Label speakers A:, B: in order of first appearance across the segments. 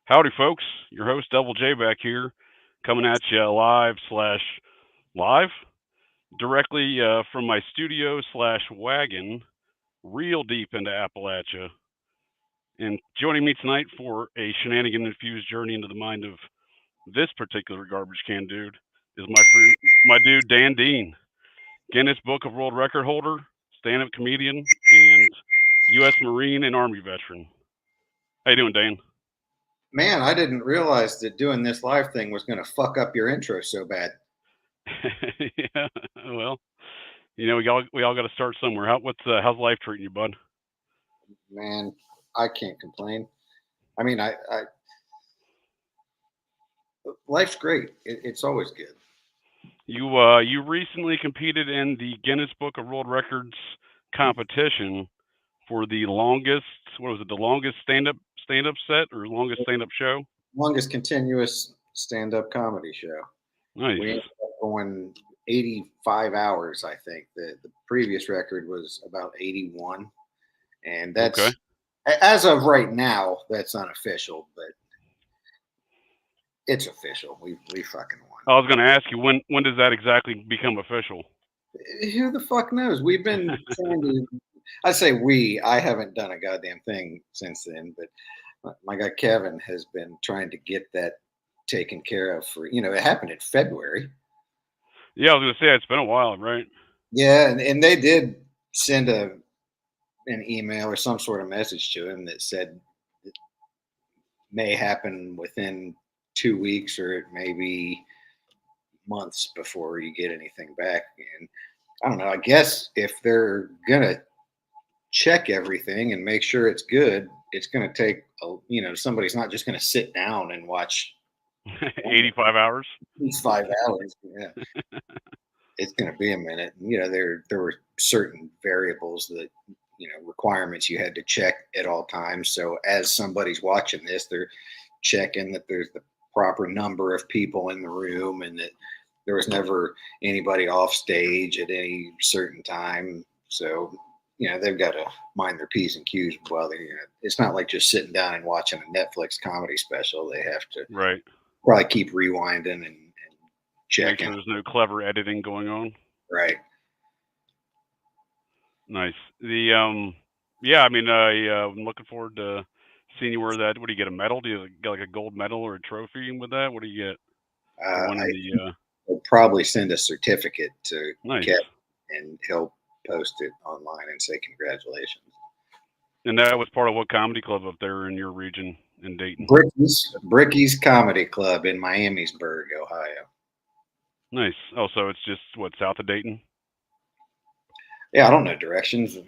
A: Howdy, folks. Your host, Double J, back here, coming at you live, directly from my studio slash wagon, real deep into Appalachia. And joining me tonight for a shenanigan infused journey into the mind of this particular garbage can dude is my dude Dan Dean, Guinness Book of World Record holder, stand-up comedian, and U.S. Marine and Army veteran. How you doing, Dan?
B: Man, I didn't realize that doing this live thing was going to fuck up your intro so bad.
A: Yeah, well, we all got to start somewhere. How's life treating you, bud?
B: Man, I can't complain. I mean, I life's great. It's always good.
A: You recently competed in the Guinness Book of World Records competition for the longest. What was it? The longest stand up set or longest stand up show?
B: Longest continuous stand-up comedy show.
A: Nice.
B: We ended up going 85 hours, I think. The previous record was about 81, and
A: Okay.
B: that's as of right now. That's unofficial, but it's official. We fucking won.
A: I was going to ask you when does that exactly become official?
B: Who the fuck knows? We've been trying to. I say we. I haven't done a goddamn thing since then, but my guy Kevin has been trying to get that taken care of for. It happened in February.
A: Yeah, I was going to say it's been a while, right?
B: Yeah, and they did send an email or some sort of message to him that said it may happen within 2 weeks or it may be months before you get anything back. And I don't know. I guess if they're gonna check everything and make sure it's good, it's going to take, somebody's not just going to sit down and watch
A: 85 hours.
B: these 5 hours. Yeah. It's going to be a minute. There were certain variables that, requirements you had to check at all times. So as somebody's watching this, they're checking that there's the proper number of people in the room and that there was never anybody off stage at any certain time. So they've got to mind their P's and Q's while they, it's not like just sitting down and watching a Netflix comedy special. They have to probably keep rewinding and checking.
A: Make sure there's no clever editing going on.
B: Right.
A: Nice. Yeah, I mean, I'm looking forward to seeing you wear that. What do you get, a medal? Do you get like a gold medal or a trophy with that? What do you get?
B: They'll probably send a certificate to
A: nice.
B: Kevin and he'll post it online and say congratulations.
A: And that was part of what comedy club up there in your region in Dayton?
B: Bricky's Comedy Club in Miamisburg, Ohio.
A: Nice. Oh, so it's just south of Dayton?
B: Yeah, I don't know directions.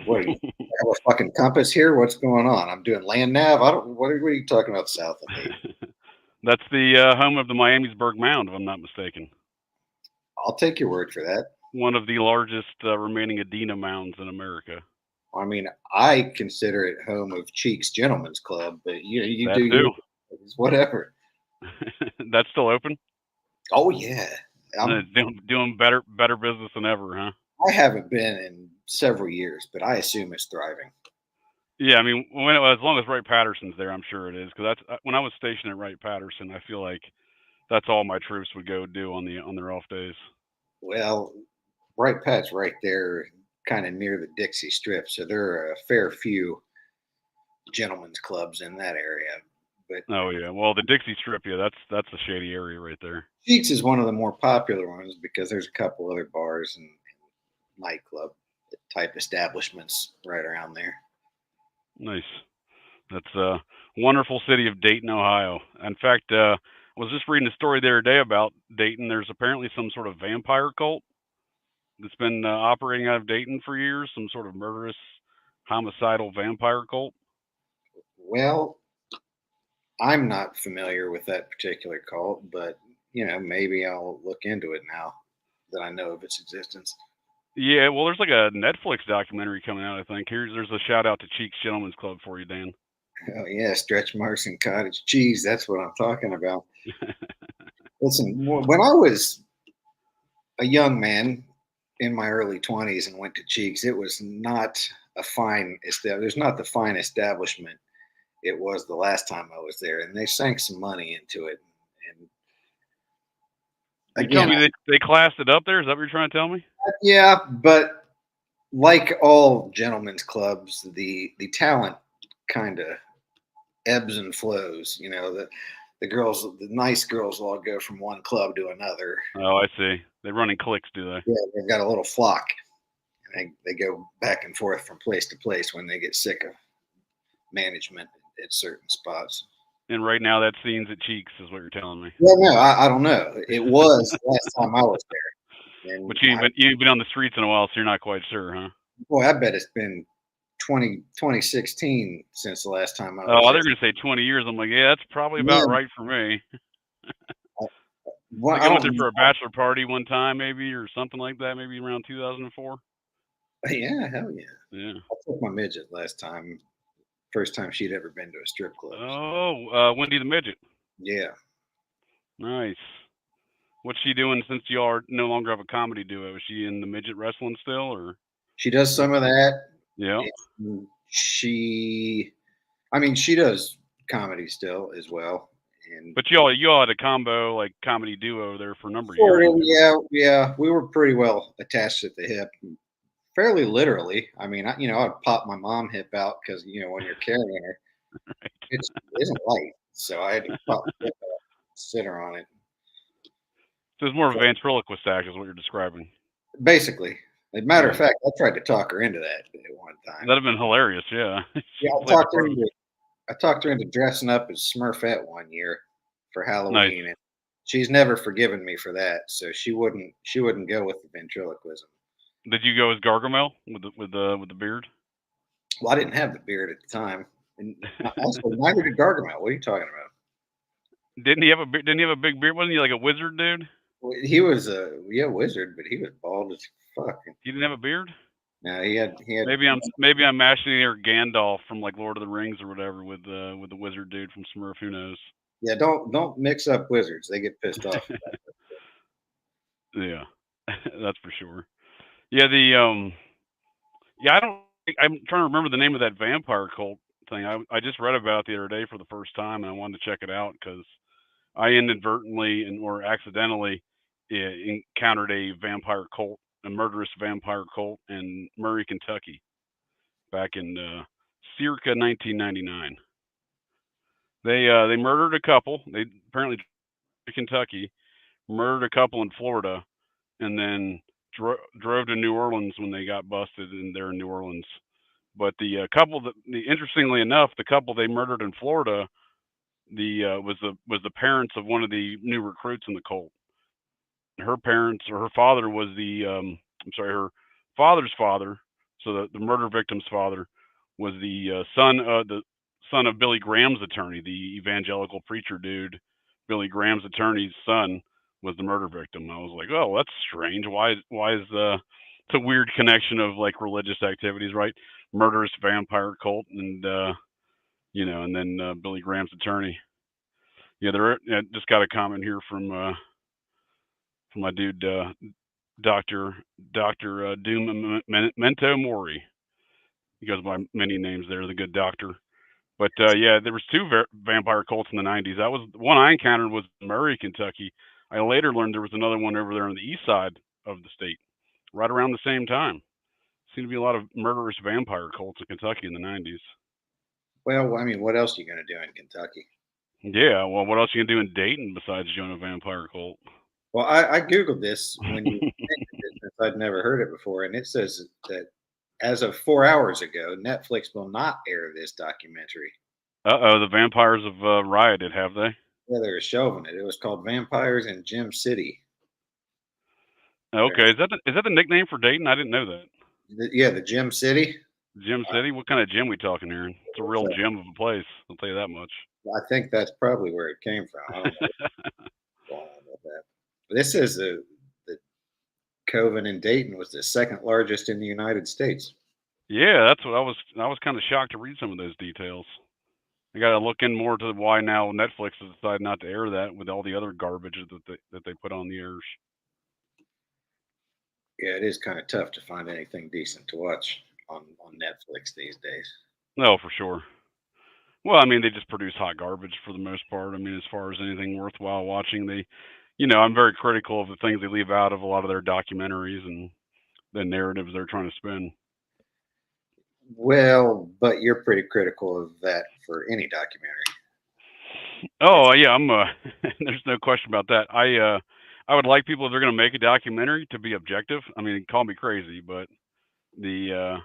B: What do you have a fucking compass here? What's going on? I'm doing land nav. What are you talking about south of Dayton?
A: That's the home of the Miamisburg Mound, if I'm not mistaken.
B: I'll take your word for that.
A: One of the largest remaining Adena mounds in America.
B: I mean, I consider it home of Cheeks Gentlemen's Club, but you
A: that
B: do
A: too.
B: Whatever.
A: That's still open?
B: Oh yeah,
A: I'm doing better business than ever, huh?
B: I haven't been in several years, but I assume it's thriving.
A: Yeah, I mean, as long as Wright Patterson's there, I'm sure it is. Because that's when I was stationed at Wright Patterson. I feel like that's all my troops would go do on their off days.
B: Well, Wright Pat's right there, kind of near the Dixie Strip, so there are a fair few gentlemen's clubs in that area. But
A: oh yeah, well the Dixie Strip, yeah, that's a shady area right there.
B: Cheeks is one of the more popular ones because there's a couple other bars and nightclub type establishments right around there.
A: Nice. That's a wonderful city of Dayton, Ohio. In fact, I was just reading a story the other day about Dayton. There's apparently some sort of vampire cult that's been operating out of Dayton for years, some sort of murderous, homicidal vampire cult.
B: Well, I'm not familiar with that particular cult, but maybe I'll look into it now that I know of its existence.
A: Yeah, well, there's like a Netflix documentary coming out, I think. There's a shout out to Cheeks Gentlemen's Club for you, Dan.
B: Oh yeah, stretch marks and cottage cheese. That's what I'm talking about. Listen, when I was a young man in my early 20s and went to Cheeks, it was not a fine. There's not the fine establishment it was the last time I was there, and they sank some money into it. And
A: You tell
B: again,
A: me they classed it up there? Is that what you're trying to tell me?
B: yeah, but like all gentlemen's clubs, the talent kind of ebbs and flows. The nice girls will all go from one club to another.
A: Oh, I see. They run in cliques, do they?
B: Yeah, they've got a little flock. And they go back and forth from place to place when they get sick of management at certain spots.
A: And right now that scene's at Cheeks, is what you're telling me.
B: Well, no, I don't know. It was the last time I was there. And
A: But you've been on the streets in a while, so you're not quite sure, huh?
B: boy, I bet it's been 2016 since the last time I was
A: Oh,
B: there.
A: they're gonna say 20 years. I'm like, yeah, that's probably
B: Yeah,
A: about right for me.
B: well,
A: Like
B: I
A: I went
B: don't
A: there
B: know.
A: for a bachelor party one time, maybe, or something like that, maybe around 2004.
B: Yeah, hell yeah.
A: Yeah.
B: I took my midget last time. First time she'd ever been to a strip club.
A: Oh, Wendy the Midget.
B: Yeah.
A: Nice. What's she doing since y'all are no longer have a comedy duo? Is she in the midget wrestling still, or?
B: She does some of that.
A: Yeah.
B: She I mean, she does comedy still as well. And
A: But y'all had a combo like comedy duo there for a number of years.
B: sort of, yeah. We were pretty well attached at the hip, fairly literally. I mean, I'd pop my mom hip out because when you're carrying her, it isn't light, so I had to pop the hip out, sit her on it.
A: So it's more of a ventriloquist act, is what you're describing.
B: Basically, as a matter of
A: Yeah.
B: fact, I tried to talk her into that at one time.
A: That'd have been hilarious. Yeah.
B: Yeah,
A: She played the part of
B: I talked her into dressing up as Smurfette one year for
A: nice.
B: Halloween, and she's never forgiven me for that. So she wouldn't go with the ventriloquism.
A: Did you go as Gargamel with the beard?
B: Well, I didn't have the beard at the time, and also neither did Gargamel. What are you talking about?
A: Didn't he have a Didn't he have a big beard? Wasn't he like a wizard dude?
B: Well, he was a wizard, but he was bald as fuck.
A: He didn't have a beard.
B: Now he had
A: Maybe I'm mashing near Gandalf from like Lord of the Rings or whatever with the wizard dude from Smurf. Who knows?
B: yeah. Don't mix up wizards; they get pissed off.
A: Yeah, that's for sure. Yeah, yeah, I don't. I'm trying to remember the name of that vampire cult thing. I just read about it the other day for the first time, and I wanted to check it out because I inadvertently or accidentally encountered a vampire cult, a murderous vampire cult in Murray, Kentucky, back in circa 1999. They murdered a couple. They apparently Kentucky murdered a couple in Florida, and then drove to New Orleans when they got busted in there in New Orleans. But the couple interestingly enough, the couple they murdered in Florida, was the parents of one of the new recruits in the cult. Her parents or her father was her father's father. So the murder victim's father was the son of Billy Graham's attorney, the evangelical preacher dude. Billy Graham's attorney's son was the murder victim. I was like, oh, that's strange. Why is it's a weird connection of like religious activities, right? Murderous vampire cult and and then Billy Graham's attorney. Yeah, just got a comment here from my dude Doctor Doom Mento Mori. He goes by many names there. The good doctor. But yeah, there was two vampire cults in the '90s. That was the one I encountered was Murray, Kentucky. I later learned there was another one over there on the east side of the state, right around the same time. Seemed to be a lot of murderous vampire cults in Kentucky in the '90s.
B: Well, I mean, what else are you going to do in Kentucky?
A: Yeah, well, what else you can do in Dayton besides join a vampire cult?
B: Well, I googled this when you mentioned it since I'd never heard it before, and it says that as of 4 hours ago, Netflix will not air this documentary.
A: Uh-oh, the vampires have rioted, have they?
B: Yeah, they're shelving it. It was called Vampires in Gym City.
A: Okay, is that the nickname for Dayton? I didn't know that.
B: Yeah, the Gym City.
A: Gym City? What kind of gym we talking here? It's a real
B: So
A: gym of a place. I'll tell you that much.
B: I think that's probably where it came from. I don't know why about that. This is the Coven in Dayton was the second largest in the United States.
A: Yeah, that's what I was kind of shocked to read some of those details. I got to look in more to why now Netflix has decided not to air that with all the other garbage that they put on the airs.
B: Yeah, it is kind of tough to find anything decent to watch on Netflix these days.
A: No, for sure. Well, I mean, they just produce hot garbage for the most part. I mean, as far as anything worthwhile watching, I'm very critical of the things they leave out of a lot of their documentaries and the narratives they're trying to spin.
B: Well, but you're pretty critical of that for any documentary.
A: Oh yeah, I'm. There's no question about that. I would like people if they're going to make a documentary to be objective. I mean, call me crazy, but the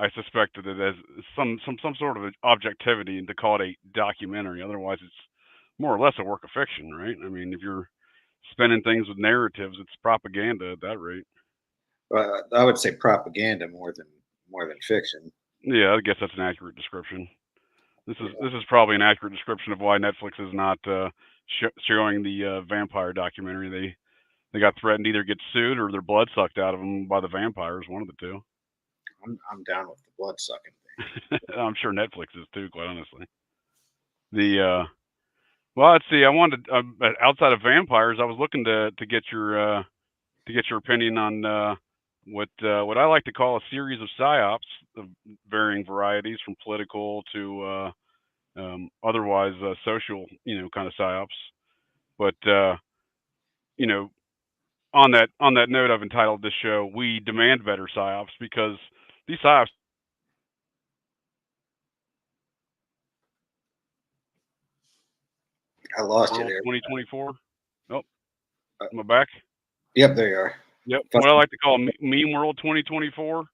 A: I suspect that there's some sort of objectivity to call it a documentary. Otherwise, it's more or less a work of fiction, right? I mean, if you're spinning things with narratives, it's propaganda at that rate.
B: I would say propaganda more than fiction.
A: Yeah, I guess that's an accurate description. This is probably an accurate description of why Netflix is not showing the vampire documentary. They got threatened to either get sued or their blood sucked out of them by the vampires, one of the two.
B: I'm down with the blood sucking thing.
A: I'm sure Netflix is too, quite honestly. The Well, let's see. I wanted outside of vampires, I was looking to get your opinion on what I like to call a series of psyops of varying varieties, from political to otherwise social, kind of psyops. But you know, on that note, I've entitled this show "We Demand Better Psyops" because these psyops
B: I lost you
A: world
B: there.
A: 2024. Oh,
B: Uh,
A: am I back?
B: yep, there you are.
A: Yep. What I like to call meme world 2024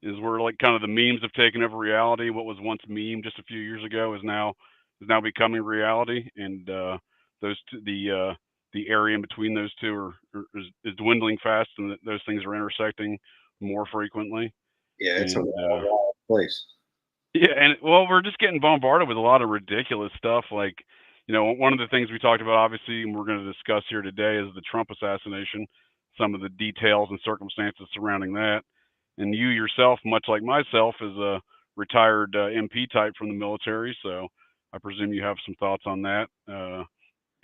A: is where like kind of the memes have taken over reality. What was once meme just a few years ago is now becoming reality, and the area in between those two is dwindling fast, and those things are intersecting more frequently.
B: Yeah, it's a
A: And
B: wild place.
A: yeah, and well, we're just getting bombarded with a lot of ridiculous stuff. Like, one of the things we talked about, obviously, and we're going to discuss here today, is the Trump assassination, some of the details and circumstances surrounding that. And you yourself, much like myself, is a retired MP type from the military, so I presume you have some thoughts on that,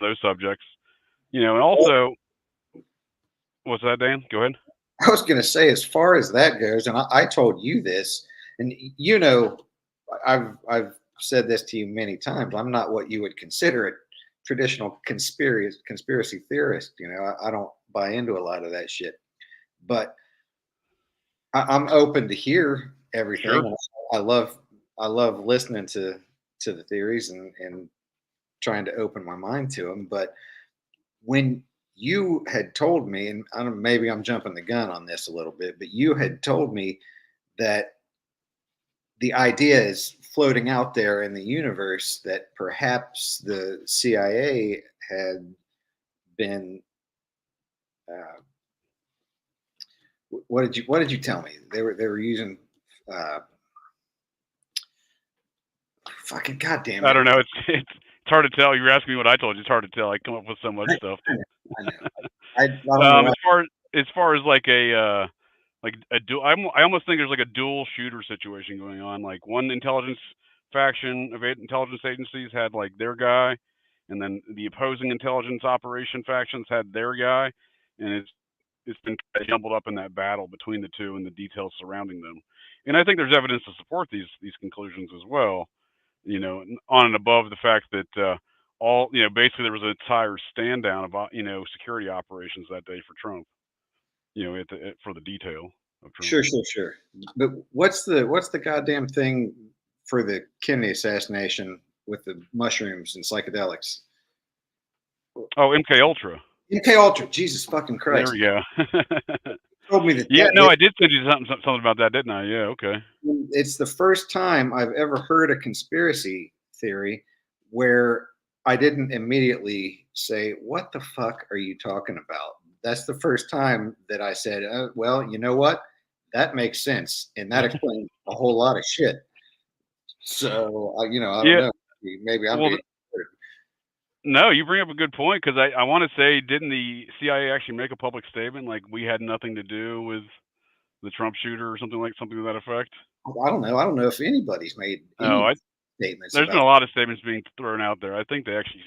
A: those subjects. And also, what's that, Dan? Go ahead.
B: I was going to say, as far as that goes, and I told you this, and I've said this to you many times. I'm not what you would consider a traditional conspiracy theorist. I don't buy into a lot of that shit, but I'm open to hear
A: Sure.
B: everything. I love listening to the theories and trying to open my mind to them. But when you had told me, and maybe I'm jumping the gun on this a little bit, but you had told me that the idea is floating out there in the universe that perhaps the CIA had been. What did you tell me? They were using. Uh, Fucking goddamn
A: I
B: it!
A: don't know. It's hard to tell. You're asking me what I told you. It's hard to tell. I come up with so much stuff.
B: I know. I don't know why.
A: As far as like a dual, I almost think there's like a dual shooter situation going on. Like one intelligence faction of intelligence agencies had like their guy, and then the opposing intelligence operation factions had their guy, and it's been kind of jumbled up in that battle between the two and the details surrounding them. And I think there's evidence to support these conclusions as well. On and above the fact that basically there was an entire stand down of security operations that day for Trump. For the detail of Trump.
B: Sure. But what's the goddamn thing for the Kennedy assassination with the mushrooms and psychedelics?
A: Oh, MK Ultra.
B: MK Ultra. Jesus fucking
A: There
B: Christ!
A: we go.
B: You told me that.
A: Yeah, no, I did send you something about that, didn't I? Yeah, okay.
B: It's the first time I've ever heard a conspiracy theory where I didn't immediately say, "What the fuck are you talking about?" That's the first time that I said, "Well, you know what? That makes sense, and that explains a whole lot of shit." So, I don't
A: Yeah.
B: know. Maybe I'm
A: Well,
B: being.
A: no, you bring up a good point because I want to say, didn't the CIA actually make a public statement like we had nothing to do with the Trump shooter or something to that effect?
B: I don't know. I don't know if anybody's made
A: Oh,
B: any statements
A: there's been
B: about.
A: a lot of statements being thrown out there. I think they actually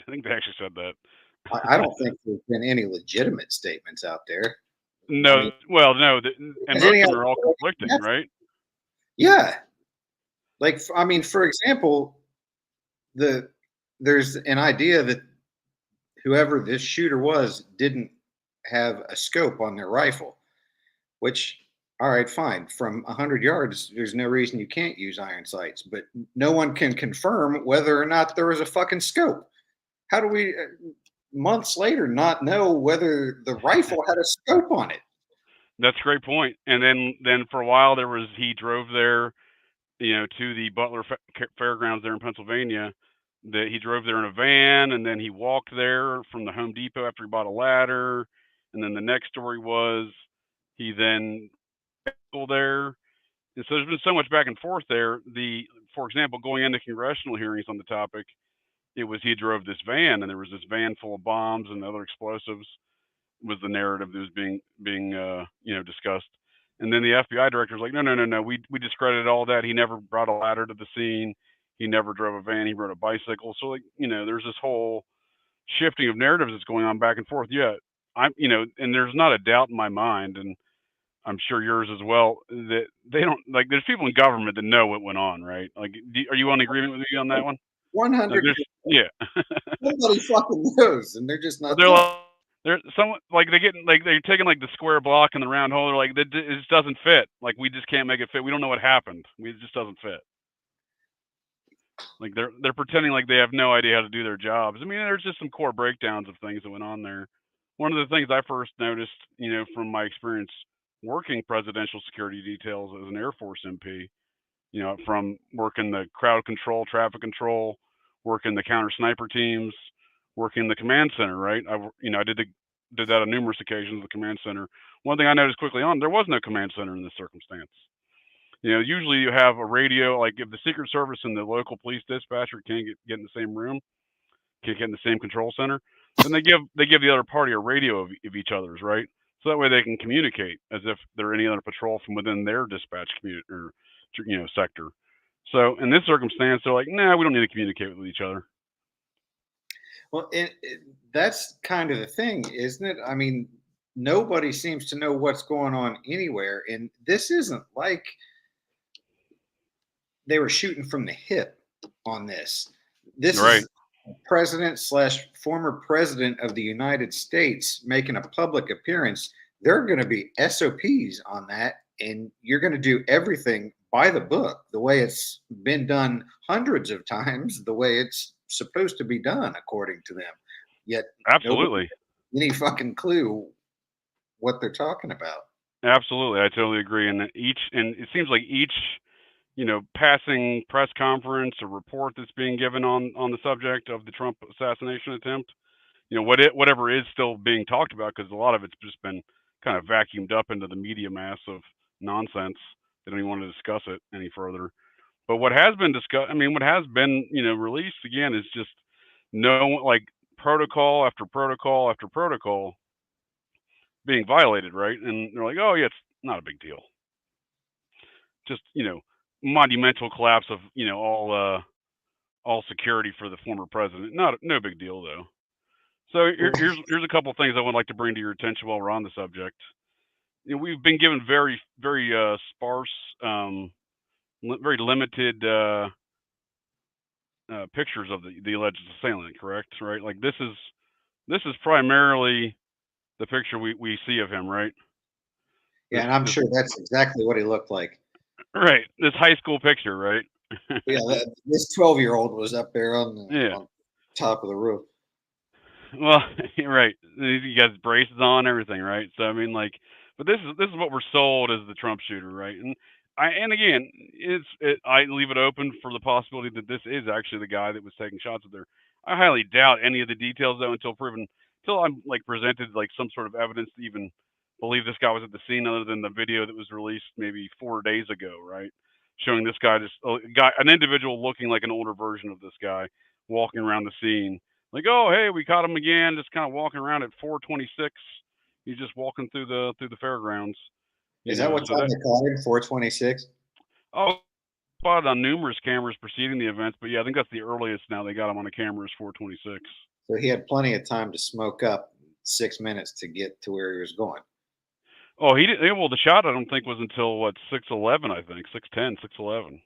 A: said that.
B: I don't think there's been any legitimate statements out there. I
A: No,
B: mean,
A: well, no, and
B: has
A: most
B: any
A: of
B: other
A: them are all conflicting,
B: yes,
A: right?
B: yeah, Like, I mean, for example, the there's an idea that whoever this shooter was didn't have a scope on their rifle, which, all right, fine. From 100 yards, there's no reason you can't use iron sights, but no one can confirm whether or not there was a fucking scope. How do we, months later, not know whether the rifle had a scope on it?
A: That's a great point. And then for a while he drove there, to the Butler Fairgrounds there in Pennsylvania. That he drove there in a van, and then he walked there from the Home Depot after he bought a ladder. And then the next story was he then go there. And so there's been so much back and forth there. For example, going into congressional hearings on the topic, it was he drove this van, and there was this van full of bombs and other explosives. Was the narrative that was being discussed. And then the FBI director was like, no, we discredited all that. He never brought a ladder to the scene. He never drove a van. He rode a bicycle. So there's this whole shifting of narratives that's going on back and forth. Yeah, and there's not a doubt in my mind, and I'm sure yours as well, that they don't like. There's people in government that know what went on, right? Like, are you on agreement with me on that one? Like,
B: 100.
A: yeah.
B: Nobody fucking knows, and they're just
A: But
B: not talking.
A: they're someone like they get like they're taking like the square block and the round hole. They're like, it just doesn't fit. Like, we just can't make it fit. We don't know what happened. It just doesn't fit. Like, they're pretending like they have no idea how to do their jobs. I mean, there's just some core breakdowns of things that went on there. One of the things I first noticed, from my experience working presidential security details as an Air Force MP, from working the crowd control, traffic control, working the counter sniper teams, working the command center. Right? I did that on numerous occasions. The command center. One thing I noticed quickly on, there was no command center in this circumstance. Usually you have a radio. Like, if the Secret Service and the local police dispatcher can't get in the same room, can't get in the same control center, then they give the other party a radio of each other's, right? So that way they can communicate as if they're any other patrol from within their dispatch community or sector. So in this circumstance, they're like, nah, we don't need to communicate with each other.
B: Well, that's kind of the thing, isn't it? I mean, nobody seems to know what's going on anywhere, and this isn't like they were shooting from the hip on this. This
A: Right.
B: is president slash former president of the United States making a public appearance. There are going to be SOPs on that, and you're going to do everything by the book, the way it's been done hundreds of times, the way it's supposed to be done according to them. Yet
A: Absolutely.
B: any fucking clue what they're talking about.
A: Absolutely. I totally agree. And it seems like each, passing press conference or report that's being given on the subject of the Trump assassination attempt, whatever is still being talked about, because a lot of it's just been kind of vacuumed up into the media mass of nonsense. They don't even want to discuss it any further. But what has been discussed, I mean, what has been, released again is just like protocol after protocol after protocol being violated, right? And they're like, oh yeah, it's not a big deal. Just monumental collapse of all security for the former president. No big deal though. So here's a couple of things I would like to bring to your attention while we're on the subject. We've been given very very sparse, very limited pictures of the alleged assailant. Correct, right? Like, this is primarily the picture we see of him, right?
B: Yeah, and I'm sure that's exactly what he looked like.
A: Right, this high school picture, right?
B: Yeah, this 12-year-old was up there on top of the roof.
A: Well, you're right. He got his braces on, everything, right? So I mean, like, but this is what we're sold as the Trump shooter, right? And again, I leave it open for the possibility that this is actually the guy that was taking shots at there. I highly doubt any of the details though until I'm like presented like some sort of evidence to even believe this guy was at the scene, other than the video that was released maybe 4 days ago, right? Showing this guy, an individual looking like an older version of this guy walking around the scene. Like, oh hey, we caught him again, just kind of walking around at 4:26. He's just walking through the fairgrounds.
B: Is that what time they called him? 4:26?
A: Oh, spotted on numerous cameras preceding the events, but yeah, I think that's the earliest now they got him on a camera is 4:26.
B: So he had plenty of time to smoke up 6 minutes to get to where he was going.
A: Oh, he didn't. Well, the shot I don't think was until what 6:11. I think 6:10, 6:11.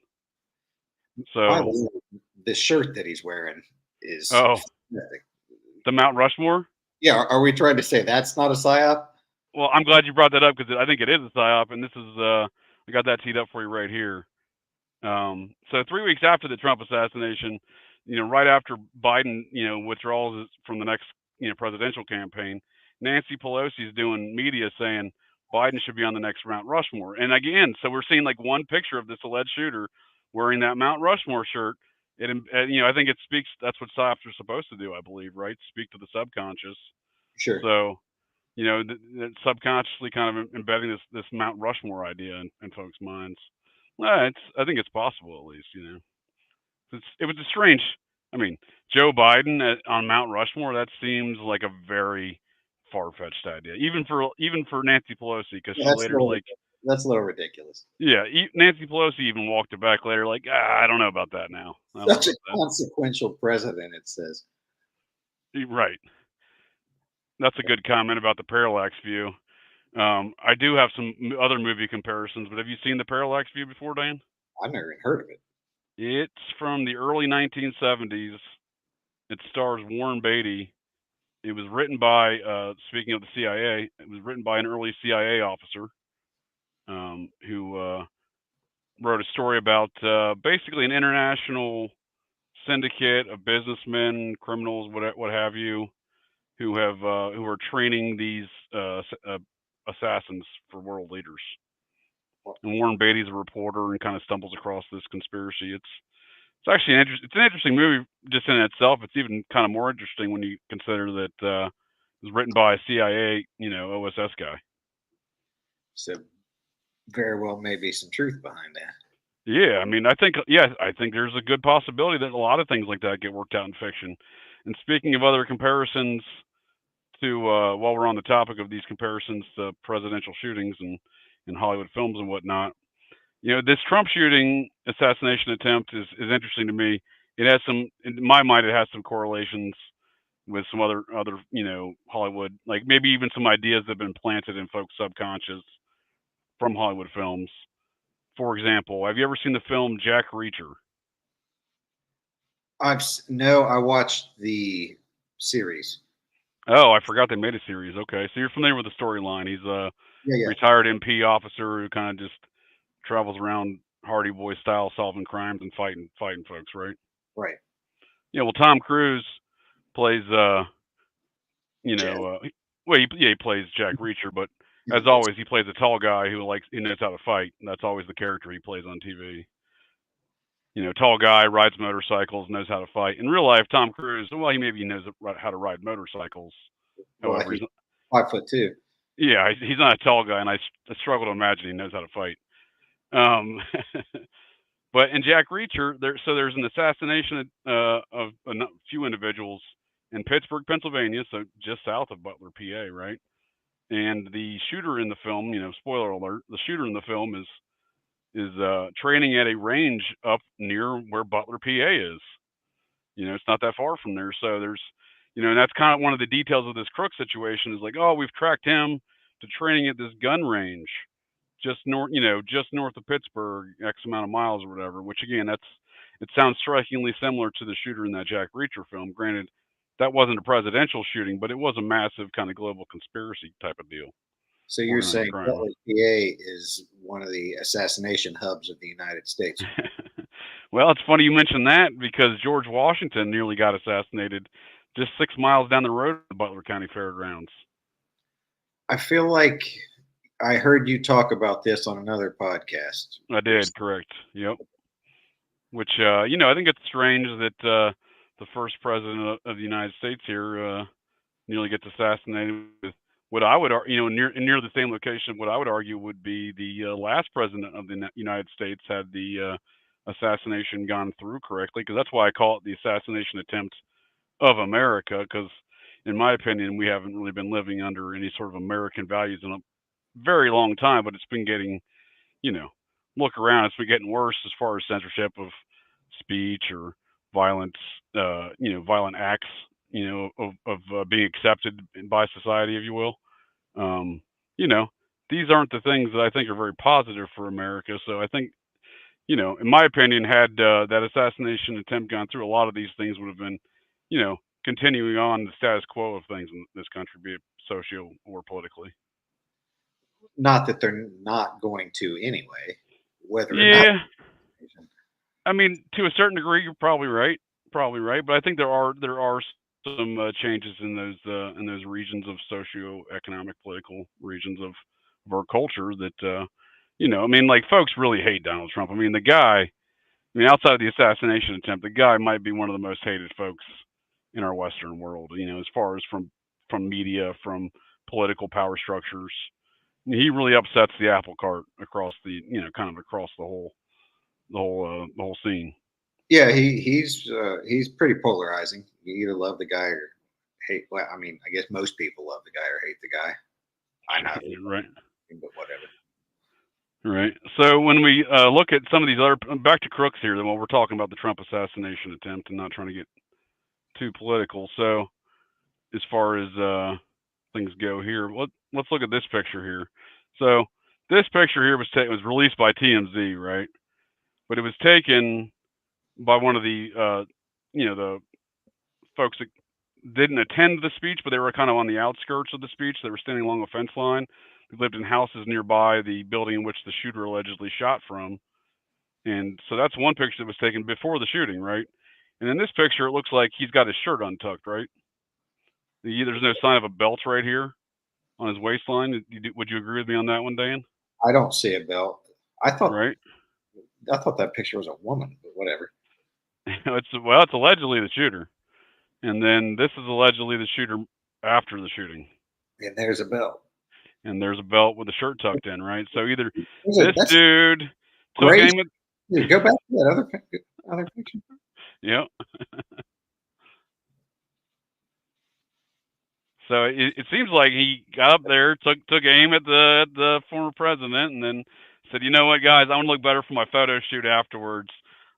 B: By
A: So,
B: the way, the shirt that he's wearing is
A: oh,
B: fantastic.
A: the Mount Rushmore.
B: Yeah, are we trying to say that's not a psyop?
A: Well, I'm glad you brought that up because I think it is a psyop, and this is I got that teed up for you right here. So 3 weeks after the Trump assassination, right after Biden, withdraws from the next, presidential campaign, Nancy Pelosi is doing media saying Biden should be on the next Mount Rushmore. And again, so we're seeing like one picture of this alleged shooter wearing that Mount Rushmore shirt. I think it speaks. That's what psyops are supposed to do, I believe, right? Speak to the subconscious.
B: Sure.
A: So subconsciously kind of embedding this Mount Rushmore idea in folks' minds. I think it's possible at least. It was a strange. I mean, Joe Biden on Mount Rushmore. That seems like a very far fetched idea, even for Nancy Pelosi, because
B: Yeah,
A: she later like,
B: that's a little ridiculous.
A: yeah, Nancy Pelosi even walked it back later, like, I don't know about that now. I don't know
B: Such a
A: about that.
B: consequential president, it says.
A: Right. That's a good comment about the parallax view. I do have some other movie comparisons, but have you seen the parallax view before, Dan?
B: I've never even heard of it.
A: It's from the early 1970s. It stars Warren Beatty. It was written by, speaking of the CIA, it was written by an early CIA officer who wrote a story about basically an international syndicate of businessmen, criminals, what have you, who are training these assassins for world leaders. And Warren Beatty's a reporter and kind of stumbles across this conspiracy. It's actually it's an interesting movie just in itself. It's even kind of more interesting when you consider that it was written by a CIA, OSS guy.
B: So very well may be some truth behind that.
A: Yeah, I mean, I think there's a good possibility that a lot of things like that get worked out in fiction. And speaking of other comparisons to, while we're on the topic of these comparisons to presidential shootings and Hollywood films and whatnot, this Trump shooting assassination attempt is interesting to me. It has in my mind, it has some correlations with some other, Hollywood, like maybe even some ideas that have been planted in folks' subconscious from Hollywood films. For example, have you ever seen the film Jack Reacher?
B: No, I watched the series.
A: Oh, I forgot they made a series. Okay, so you're familiar with the storyline. He's a
B: Yeah, yeah,
A: retired MP officer who kind of just travels around Hardy Boy style, solving crimes and fighting folks, right?
B: right.
A: Yeah. Well, Tom Cruise plays, you
B: Jazz.
A: know, well, he plays Jack Reacher, but
B: Yeah,
A: as always, he plays a tall guy who knows how to fight. And that's always the character he plays on TV. Tall guy, rides motorcycles, knows how to fight. In real life, Tom Cruise, well, he maybe knows how to ride motorcycles.
B: well,
A: However,
B: he's 5'2".
A: yeah, he's not a tall guy, and I struggle to imagine he knows how to fight. Um, but in Jack Reacher, there's an assassination of a few individuals in Pittsburgh, Pennsylvania, so just south of Butler, PA, right? And the shooter in the film, spoiler alert, the shooter in the film is training at a range up near where Butler, PA is. It's not that far from there. So and that's kind of one of the details of this crook situation is like, oh, we've tracked him to training at this gun range just north of Pittsburgh, X amount of miles or whatever. Which again, it sounds strikingly similar to the shooter in that Jack Reacher film. Granted, that wasn't a presidential shooting, but it was a massive kind of global conspiracy type of deal,
B: So you're
A: organized
B: saying
A: crime.
B: Butler, PA is one of the assassination hubs of the United States?
A: Well, it's funny you mentioned that because George Washington nearly got assassinated just 6 miles down the road at the Butler County Fairgrounds.
B: I feel like I heard you talk about this on another podcast.
A: I did, correct. Yep. Which, I think it's strange that the first president of the United States here nearly gets assassinated with what I would, near the same location. What I would argue would be the last president of the United States had the assassination gone through correctly, because that's why I call it the assassination attempt of America. Because, in my opinion, we haven't really been living under any sort of American values in a very long time. But it's been getting, you know, look around, it's been getting worse as far as censorship of speech or violence, violent acts, of being accepted by society, if you will. Um, you know, these aren't the things that I think are very positive for America. So I think, in my opinion, had that assassination attempt gone through, a lot of these things would have been, continuing on the status quo of things in this country, be it socio or politically.
B: Not that they're not going to anyway, whether or not.
A: Yeah, I mean, to a certain degree, you're probably right. Probably right, but I think there are some changes in those regions of socio-economic, political regions of our culture that I mean, like folks really hate Donald Trump. I mean, the guy. I mean, outside of the assassination attempt, the guy might be one of the most hated folks in our Western world. As far as from media, from political power structures, he really upsets the apple cart across the kind of across the whole scene.
B: Yeah, he's pretty polarizing. You either love the guy or hate. Well, I mean, I guess most people love the guy or hate the guy. I know,
A: Right.
B: but whatever.
A: Right. So when we look at some of these other back to crooks here, then while we're talking about the Trump assassination attempt and not trying to get too political. So as far as things go here, let's look at this picture here. So this picture here was released by TMZ, right? But it was taken by one of the folks that didn't attend the speech, but they were kind of on the outskirts of the speech. They were standing along a fence line. They lived in houses nearby the building in which the shooter allegedly shot from. And so that's one picture that was taken before the shooting, right? And in this picture, it looks like he's got his shirt untucked, right? There's no sign of a belt right here on his waistline. Would you agree with me on that one, Dan?
B: I don't see a belt. I thought
A: Right?
B: I thought that picture was a woman, but whatever.
A: It's allegedly the shooter, and then this is allegedly the shooter after the shooting.
B: And there's a belt.
A: And there's a belt with a shirt tucked in, right? So either this
B: That's
A: dude took
B: great.
A: aim at,
B: Dude, go back to that other picture.
A: yeah. So it seems like he got up there, took aim at the former president, and then said, "You know what, guys? I want to look better for my photo shoot afterwards.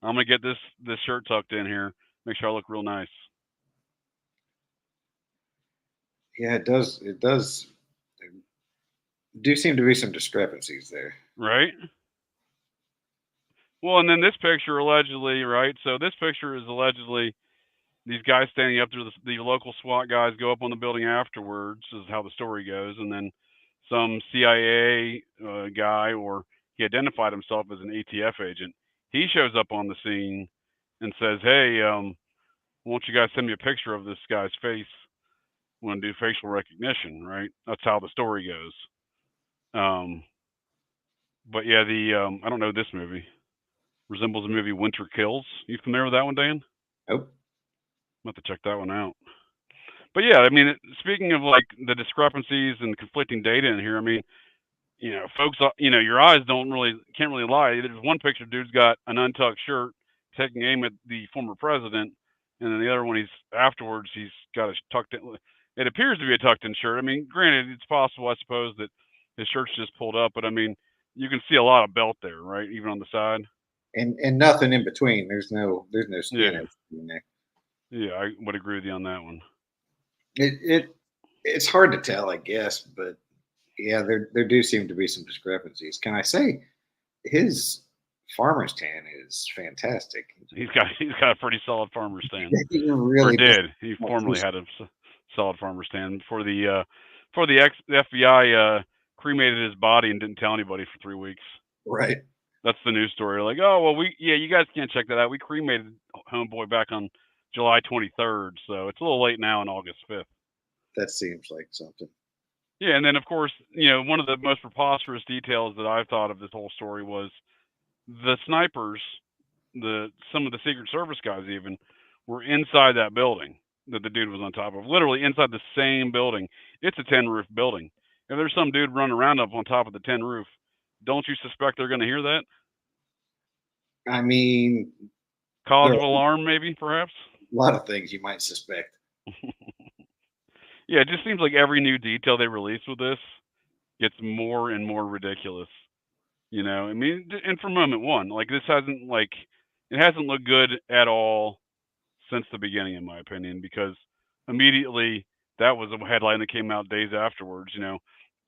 A: I'm gonna get this shirt tucked in here, make sure I look real nice."
B: Yeah, it does. It does. There do seem to be some discrepancies there.
A: Right. Well, and then this picture allegedly, right? So this picture is allegedly these guys standing up there. The local SWAT guys go up on the building afterwards. Is how the story goes, and then some CIA guy, or he identified himself as an ATF agent. He shows up on the scene and says, "Hey, won't you guys send me a picture of this guy's face? I want to do facial recognition." Right? That's how the story goes. Um, but yeah, the I don't know, this movie resembles the movie Winter Kills. You familiar with that one, Dan?
B: Nope.
A: I'm have to check that one out. But yeah, I mean, speaking of like the discrepancies and conflicting data in here, I mean, folks, your eyes can't really lie. There's one picture, dude's got an untucked shirt, taking aim at the former president, and then the other one, he's got a tucked in. It appears to be a tucked in shirt. I mean, granted, it's possible, I suppose, that his shirt's just pulled up, but I mean, you can see a lot of belt there, right? Even on the side.
B: And nothing in between. There's no skin
A: Yeah,
B: in there.
A: yeah, I would agree with you on that one.
B: It's hard to tell, I guess, but yeah, there do seem to be some discrepancies. Can I say his farmer's tan is fantastic?
A: He's got a pretty solid farmer stand,
B: He
A: or
B: really does.
A: did. He formerly had a solid farmer stand before the FBI cremated his body and didn't tell anybody for 3 weeks.
B: Right.
A: That's the news story. Like, oh well, you guys can't check that out. We cremated homeboy back on July 23rd, so it's a little late now on August 5th.
B: That seems like something.
A: Yeah, and then of course, one of the most preposterous details that I've thought of this whole story was the snipers, some of the Secret Service guys even were inside that building that the dude was on top of, literally inside the same building. It's a 10 roof building. If there's some dude running around up on top of the 10 roof, don't you suspect they're going to hear that?
B: I mean,
A: Cause
B: there
A: of
B: are
A: alarm, maybe, perhaps.
B: a lot of things you might suspect.
A: Yeah, it just seems like every new detail they release with this gets more and more ridiculous. I mean, and from moment one, like it hasn't looked good at all since the beginning, in my opinion, because immediately that was a headline that came out days afterwards.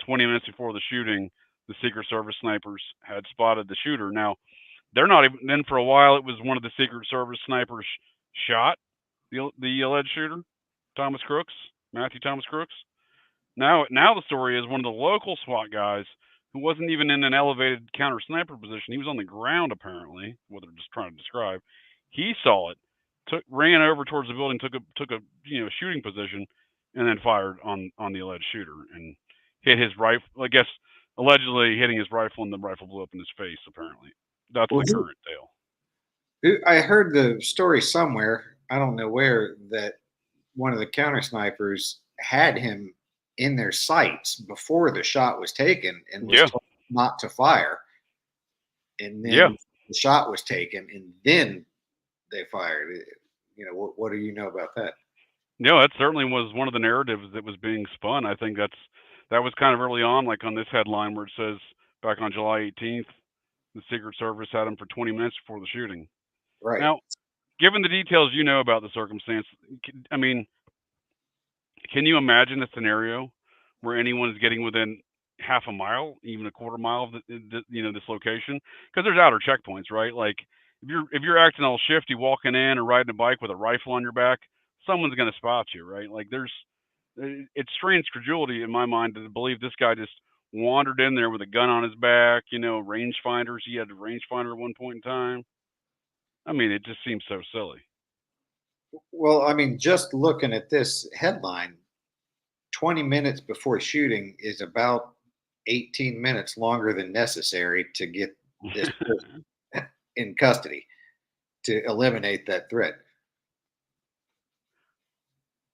A: 20 minutes before the shooting, the Secret Service snipers had spotted the shooter. Now, They're not even. Then for a while, it was one of the Secret Service snipers shot the alleged shooter, Matthew Thomas Crooks. Now the story is one of the local SWAT guys who wasn't even in an elevated counter sniper position. He was on the ground apparently. What they're just trying to describe. He saw it, ran over towards the building, took a shooting position, and then fired on the alleged shooter and hit his rifle. I guess allegedly hitting his rifle, and the rifle blew up in his face. Apparently, that's
B: Well,
A: the current tale.
B: I heard the story somewhere, I don't know where, that one of the counter snipers had him in their sights before the shot was taken and was
A: Yeah,
B: told not to fire. And
A: yeah.
B: then the shot was taken and then they fired. What do you know about that?
A: No, that certainly was one of the narratives that was being spun. I think that was kind of early on, like on this headline where it says back on July 18th, the Secret Service had him for 20 minutes before the shooting.
B: Right.
A: Now, given the details you know about the circumstance, I mean, can you imagine a scenario where anyone is getting within half a mile, even a quarter mile of this location? Because there's outer checkpoints, right? Like if you're acting all shifty, walking in or riding a bike with a rifle on your back, someone's going to spot you, right? Like it's strange credulity in my mind to believe this guy just wandered in there with a gun on his back, rangefinders. He had a rangefinder at one point in time. I mean, it just seems so silly.
B: Well, I mean, just looking at this headline, 20 minutes before shooting is about 18 minutes longer than necessary to get this person in custody to eliminate that threat.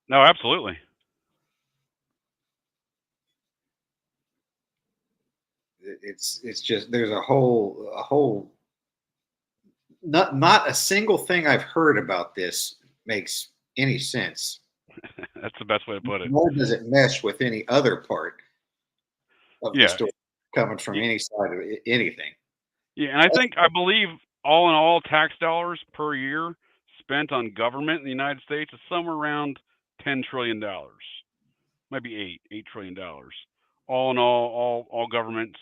A: No, absolutely.
B: It's just there's a whole not a single thing I've heard about this makes any sense.
A: That's the best way to put it.
B: Nor does it mesh with any other part of the
A: Yeah.
B: story coming from
A: Y-
B: any side of anything.
A: Yeah, and I believe all in all tax dollars per year spent on government in the United States is somewhere around $10 trillion. Maybe $8 trillion. All in all government,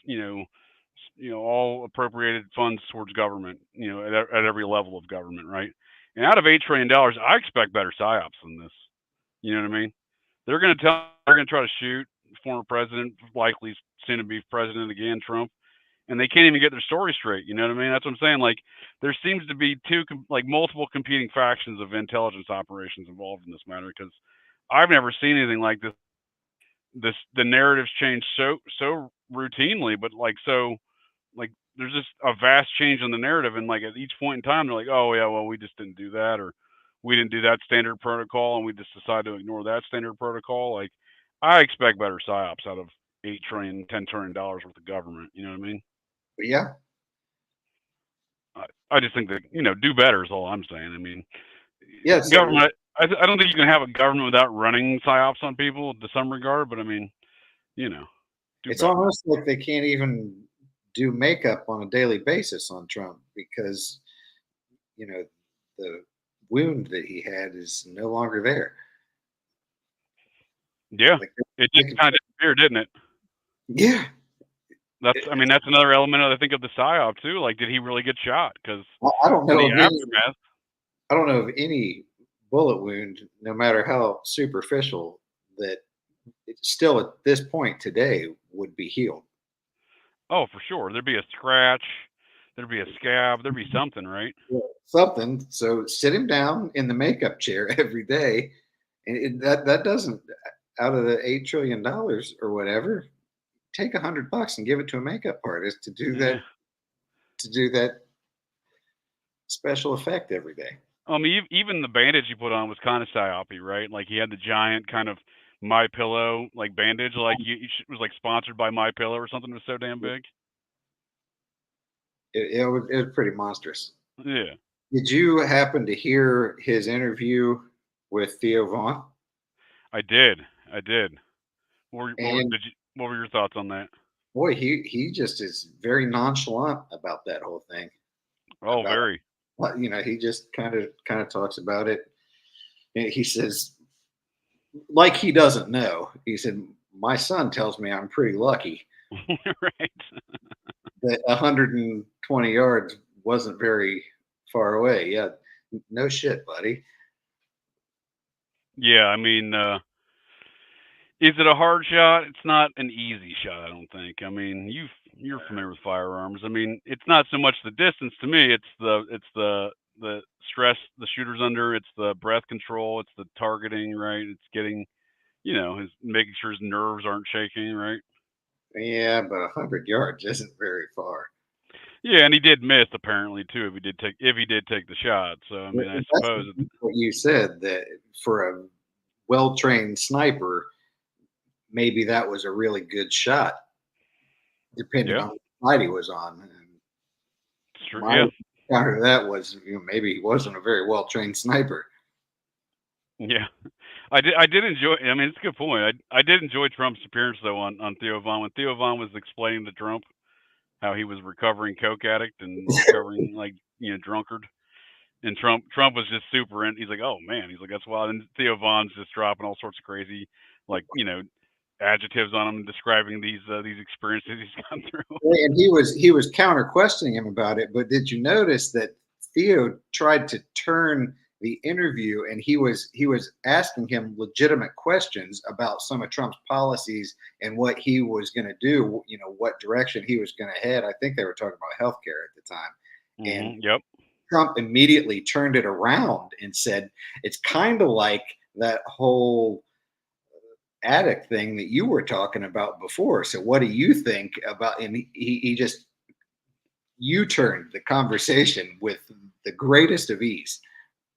A: all appropriated funds towards government, at every level of government, right? And out of $8 trillion, I expect better psyops than this. You know what I mean? They're going to try to shoot former president, likely soon to be president again, Trump, and they can't even get their story straight. You know what I mean? That's what I'm saying. Like there seems to be multiple competing factions of intelligence operations involved in this matter because I've never seen anything like this. The narratives change so routinely, but like there's just a vast change in the narrative, and like at each point in time, they're like, oh yeah, well we just didn't do that, or we didn't do that standard protocol, and we just decided to ignore that standard protocol. Like I expect better psyops out of $8 trillion, $10 trillion worth of government. You know what I mean?
B: But yeah,
A: I just think that do better is all I'm saying. I mean,
B: yeah. So
A: government. I don't think you can have a government without running psyops on people to some regard, but I mean, do
B: it's
A: better.
B: almost like they can't even do makeup on a daily basis on Trump because you know the wound that he had is no longer there.
A: Yeah,
B: Like
A: it
B: they
A: just
B: can,
A: kind of disappeared, didn't it?
B: yeah.
A: I mean, that's another element I think of the psyop too. Like, did he really get shot? Because
B: I don't
A: in
B: know
A: the
B: of any.
A: aftermath,
B: I don't know of any bullet wound, no matter how superficial, that it still at this point today would be healed.
A: oh, for sure, there'd be a scratch, there'd be a scab, there'd be something, right?
B: Yeah. Something. So sit him down in the makeup chair every day, and that doesn't out of the $8 trillion or whatever. Take $100 and give it to a makeup artist to do
A: Yeah.
B: that special effect every day.
A: I mean, even the bandage he put on was kind of psyopy, right? Like he had the giant kind of My Pillow like bandage, like was like sponsored by My Pillow or something. It was so damn big.
B: It was pretty monstrous.
A: Yeah,
B: Did you happen to hear his interview with Theo Vaughn?
A: I did. I did.
B: And
A: What were your thoughts on that?
B: boy, he just is very nonchalant about that whole thing.
A: Oh,
B: About
A: very.
B: he just kind of talks about it. And he says, like he doesn't know. He said, "My son tells me I'm pretty lucky
A: Right.
B: that 120 yards wasn't very far away. Yeah, no shit, buddy.
A: Yeah, I mean, is it a hard shot? It's not an easy shot, I don't think. I mean, you're familiar with firearms. I mean, it's not so much the distance to me. It's the stress the shooter's under. It's the breath control. It's the targeting, right? It's getting, his making sure his nerves aren't shaking, right?
B: Yeah, but 100 yards isn't very far.
A: Yeah, and he did miss apparently too. If he did take the shot. So I mean, I
B: That's
A: suppose.
B: what you said, that for a well-trained sniper, maybe that was a really good shot, depending
A: Yeah,
B: on what side he was on. And
A: it's true.
B: my
A: Yeah,
B: counter to that was, maybe he wasn't a very well-trained sniper.
A: yeah. I did enjoy. I mean, it's a good point. I did enjoy Trump's appearance though on Theo Von when Theo Von was explaining to Trump how he was recovering coke addict and recovering like drunkard, and Trump was just super in. He's like, oh man, he's like that's wild. And Theo Von's just dropping all sorts of crazy like adjectives on him, describing these experiences he's gone through.
B: And he was counter questioning him about it. But did you notice that Theo tried to turn the interview, and he was asking him legitimate questions about some of Trump's policies and what he was going to do, what direction he was going to head. I think they were talking about healthcare at the time. And
A: Yep.
B: Trump immediately turned it around and said, it's kind of like that whole addict thing that you were talking about before. So what do you think about? And he just U-turned the conversation with the greatest of ease.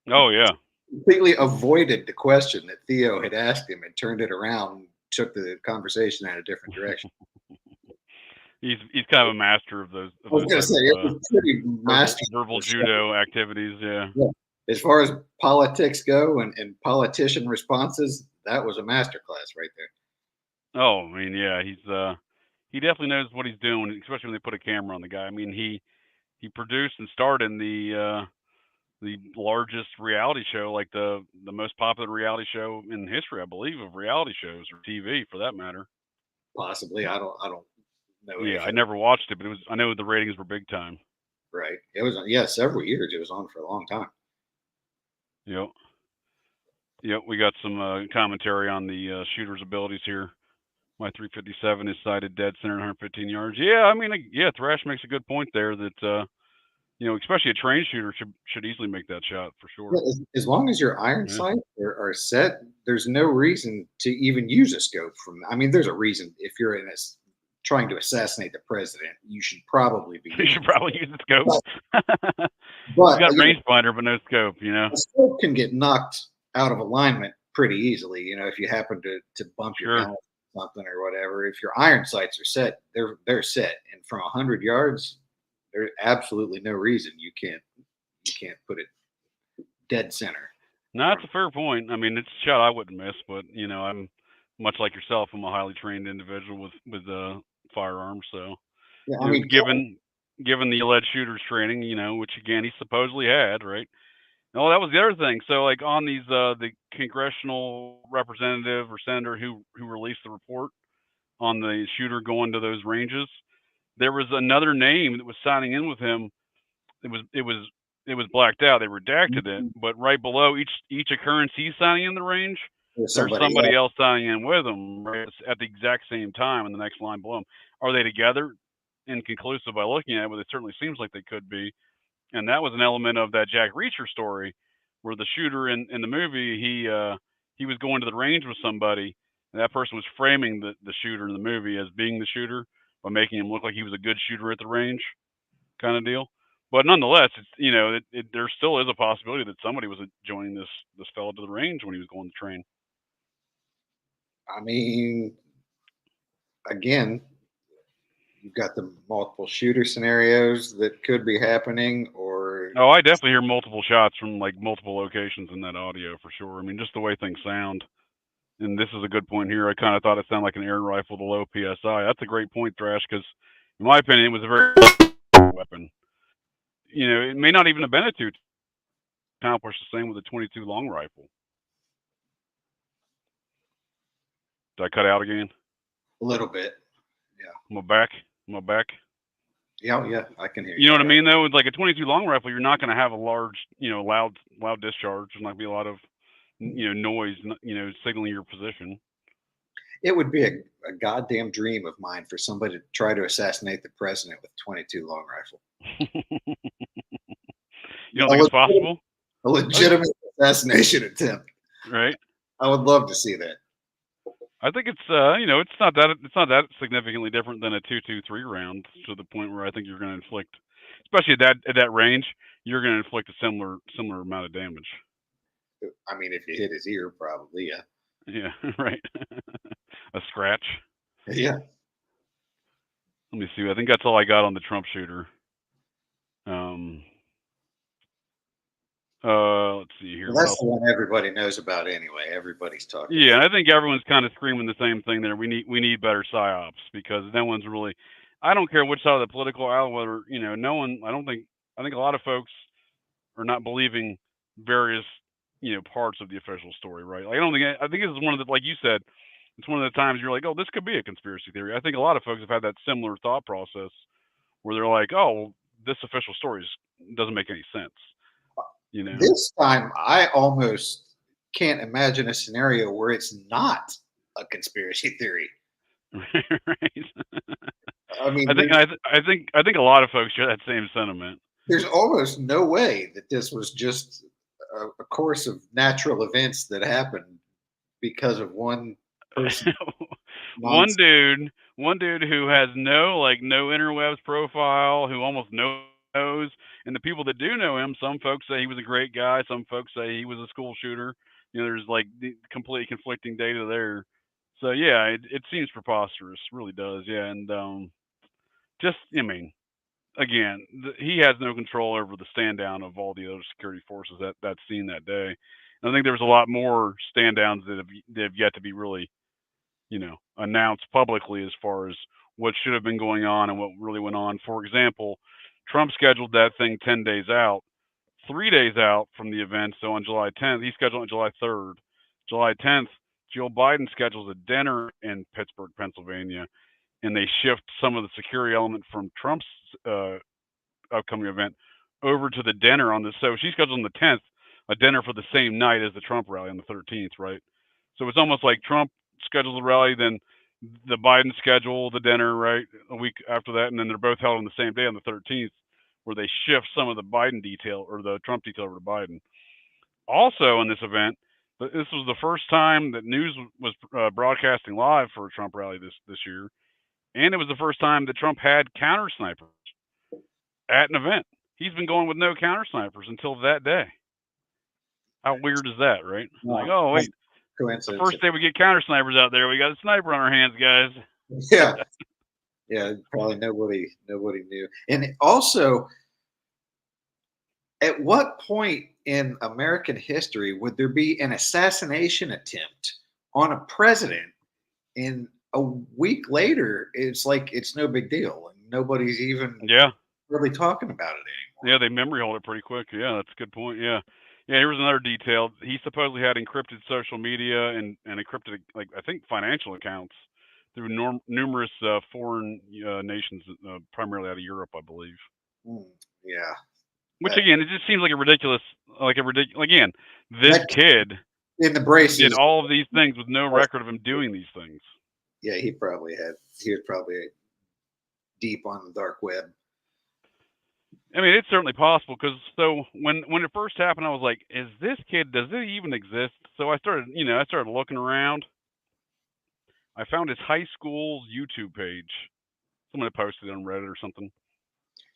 A: Oh yeah.
B: Completely avoided the question that Theo had asked him and turned it around and took the conversation in a different direction.
A: He's kind of a master of those
B: I was going to
A: type
B: say,
A: of
B: it was pretty
A: verbal
B: masterful stuff.
A: judo activities. Yeah.
B: Yeah. As far as politics go and politician responses, that was a masterclass right there.
A: Oh, I mean, yeah, he definitely knows what he's doing, especially when they put a camera on the guy. I mean, he produced and starred in the largest reality show, like the most popular reality show in history, I believe, of reality shows or TV for that matter.
B: Possibly, I don't know
A: Yeah, I
B: anything.
A: never watched it, but I know the ratings were big time.
B: Right? It was, yeah, several years. It was on for a long time.
A: Yep. Yep. We got some commentary on the shooter's abilities here. My 357 is sighted dead center at 115 yards. Yeah, I mean, yeah, Thrash makes a good point there that especially a trained shooter should easily make that shot for
B: Yeah,
A: sure.
B: as long as your iron
A: Yeah.
B: sights are set, there's no reason to even use a scope. I mean, there's a reason. If you're in this trying to assassinate the president, you should probably be
A: You
B: using.
A: should probably use the scope. He's
B: But
A: got rangefinder, but no scope.
B: a scope can get knocked out of alignment pretty easily. If you happen to bump your
A: Sure.
B: helmet or something or whatever. If your iron sights are set, they're set, and from 100 yards, there's absolutely no reason you can't put it dead center.
A: No, that's a fair point. I mean, it's a shot I wouldn't miss, but I'm much like yourself. I'm a highly trained individual with firearms, so
B: Yeah, I mean,
A: given the alleged shooter's training, which again he supposedly had, right? Oh, that was the other thing. So, like on these, the congressional representative or senator who released the report on the shooter going to those ranges, there was another name that was signing in with him. It was blacked out. They redacted it, but right below each occurrence he's signing in the range,
B: there's
A: there's
B: somebody
A: somebody
B: else.
A: else signing in with him right at the exact same time in the next line below him. Are they together? Inconclusive by looking at it, but it certainly seems like they could be. And that was an element of that Jack Reacher story, where the shooter in the movie he was going to the range with somebody, and that person was framing the shooter in the movie as being the shooter by making him look like he was a good shooter at the range, kind of deal. But nonetheless, it's there still is a possibility that somebody was joining this fellow to the range when he was going to train.
B: I mean, again, you've got the multiple shooter scenarios that could be happening, or
A: Oh, I definitely hear multiple shots from like multiple locations in that audio for sure. I mean, just the way things sound. And this is a good point here. I kind of thought it sounded like an air rifle to low PSI. That's a great point, Thrash, because in my opinion, it was a very weapon. It may not even have been a two accomplish the same with a 22 long rifle. Did I cut out again?
B: a little bit. Yeah.
A: Am I back? Am I back?
B: Yeah, yeah, I can hear
A: You
B: you.
A: know
B: All
A: what I
B: right.
A: mean? Though, with like a 22 long rifle, you're not going to have a large, loud discharge. There's not going to be a lot of, noise, signaling your position.
B: It would be a goddamn dream of mine for somebody to try to assassinate the president with 22 long rifle.
A: You don't
B: A
A: think it's
B: legitimate,
A: possible?
B: a
A: I think,
B: legitimate assassination attempt.
A: right?
B: I would love to see that.
A: I think it's, it's not that significantly different than a 2.23 round, to the point where I think you're going to inflict, especially at that range, you're going to inflict a similar amount of damage.
B: I mean, if you hit his ear, probably, yeah.
A: Yeah, right. A scratch.
B: Yeah.
A: Let me see. I think that's all I got on the Trump shooter. Um, let's see here.
B: Well,
A: What
B: that's
A: else?
B: the one everybody knows about anyway. Everybody's talking
A: Yeah,
B: about
A: and I think everyone's kind of screaming the same thing there. We need better psyops, because no one's really. I don't care which side of the political aisle, whether no one. I think a lot of folks are not believing various parts of the official story, right? Like, I think this is one of the, like you said, it's one of the times you're like, oh, this could be a conspiracy theory. I think a lot of folks have had that similar thought process where they're like, oh, well, this official story doesn't make any sense, you
B: it.
A: know?
B: This time, I almost can't imagine a scenario where it's not a conspiracy theory.
A: Right.
B: I mean, there's,
A: I think a lot of folks share that same sentiment.
B: there's almost no way that this was just a course of natural events that happened because of one person
A: one
B: nonsense.
A: dude, one dude who has no interwebs profile, who almost knows, and the people that do know him, some folks say he was a great guy, some folks say he was a school shooter. There's like the completely conflicting data there. So yeah, it seems preposterous, really does. Yeah, and just I mean, again, he has no control over the stand down of all the other security forces that's seen that day. And I think there was a lot more stand downs that have yet to be really, announced publicly, as far as what should have been going on and what really went on. For example, Trump scheduled that thing 10 days out, 3 days out from the event. So on July 10th, he scheduled it on July 3rd. July 10th, Joe Biden schedules a dinner in Pittsburgh, Pennsylvania, and they shift some of the security element from Trump's uh, upcoming event over to the dinner on the. So she scheduled on the 10th a dinner for the same night as the Trump rally on the 13th, right? So it's almost like Trump schedules the rally, then the Biden schedule the dinner, right, a week after that, and then they're both held on the same day on the 13th, where they shift some of the Biden detail or the Trump detail over to Biden. Also, in this event, this was the first time that news was broadcasting live for a Trump rally this year, and it was the first time that Trump had counter snipers at an event. He's been going with no counter snipers until that day. How weird is that, right? Like,
B: No,
A: oh
B: that's
A: wait, the
B: coincidence.
A: first day we get counter snipers out there, we got a sniper on our hands, guys.
B: Yeah, yeah. Probably nobody knew. And also, at what point in American history would there be an assassination attempt on a president? And a week later, it's like it's no big deal, and nobody's even
A: Yeah,
B: really talking about it anymore.
A: yeah, they memory hold it pretty quick. Yeah, that's a good point. Yeah, yeah. Here's another detail. He supposedly had encrypted social media and encrypted, like, I think, financial accounts through numerous foreign nations, primarily out of Europe, I believe.
B: Hmm, yeah,
A: Which,
B: that
A: again, it just seems like a ridiculous. Again, this
B: that
A: kid
B: in the
A: did
B: braces.
A: all of these things with no record of him doing these things.
B: Yeah, he was probably deep on the dark web.
A: I mean, it's certainly possible, because so when it first happened, I was like, "Is this kid? Does it even exist?" So I started looking around. I found his high school's YouTube page. Someone had posted it on Reddit or something.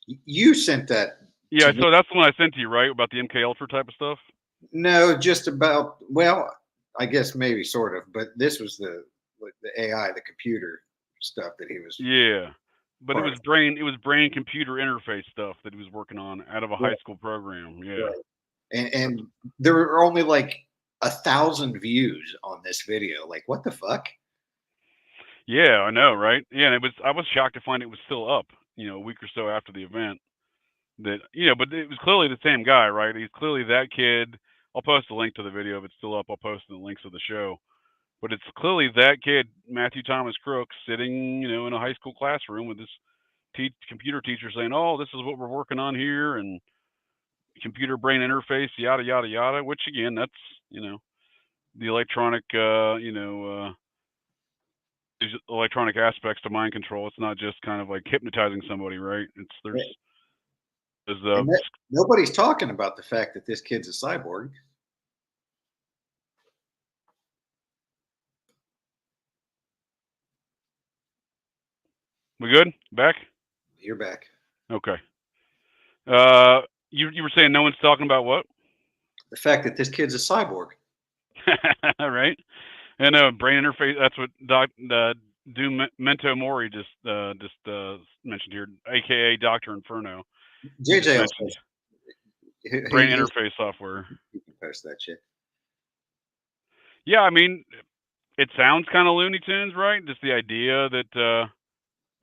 B: You sent that
A: Yeah,
B: to me.
A: so that's the one I sent to you, right? About the MK Ultra type of stuff.
B: No, just about. Well, I guess maybe sort of, but this was the AI, the computer stuff that he was
A: Yeah, but
B: part of.
A: it was brain computer interface stuff that he was working on out of a high
B: Right,
A: school program. Yeah.
B: right. And
A: That's,
B: there were only like 1,000 views on this video. Like, what the fuck?
A: yeah, I know, right? Yeah, and I was shocked to find it was still up, a week or so after the event. That but it was clearly the same guy, right? He's clearly that kid. I'll post a link to the video if it's still up. I'll post the links of the show. But it's clearly that kid, Matthew Thomas Crooks, sitting, in a high school classroom with this computer teacher saying, "Oh, this is what we're working on here," and computer brain interface, yada yada yada. Which again, that's the electronic, these electronic aspects to mind control. It's not just kind of like hypnotizing somebody, right? There's
B: And nobody's talking about the fact that this kid's a cyborg.
A: we good? Back?
B: You're back.
A: Okay. You were saying no one's talking about what?
B: The fact that this kid's a cyborg.
A: Right. And brain interface. That's what Mento Mori just mentioned here, aka Doctor Inferno. He just
B: JJ,
A: mentioned brain interface software.
B: You can post that shit.
A: Yeah, I mean, it sounds kind of Looney Tunes, right? Just the idea that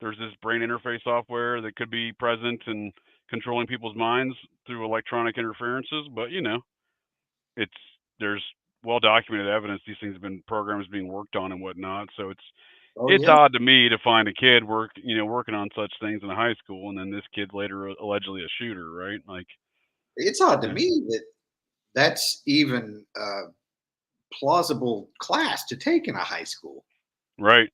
A: there's this brain interface software that could be present and controlling people's minds through electronic interferences. But there's well documented evidence these things have been programs being worked on and whatnot. So it's odd to me to find a kid working on such things in a high school, and then this kid later allegedly a shooter, right? Like,
B: it's odd to me that that's even a plausible class to take in a high school.
A: Right.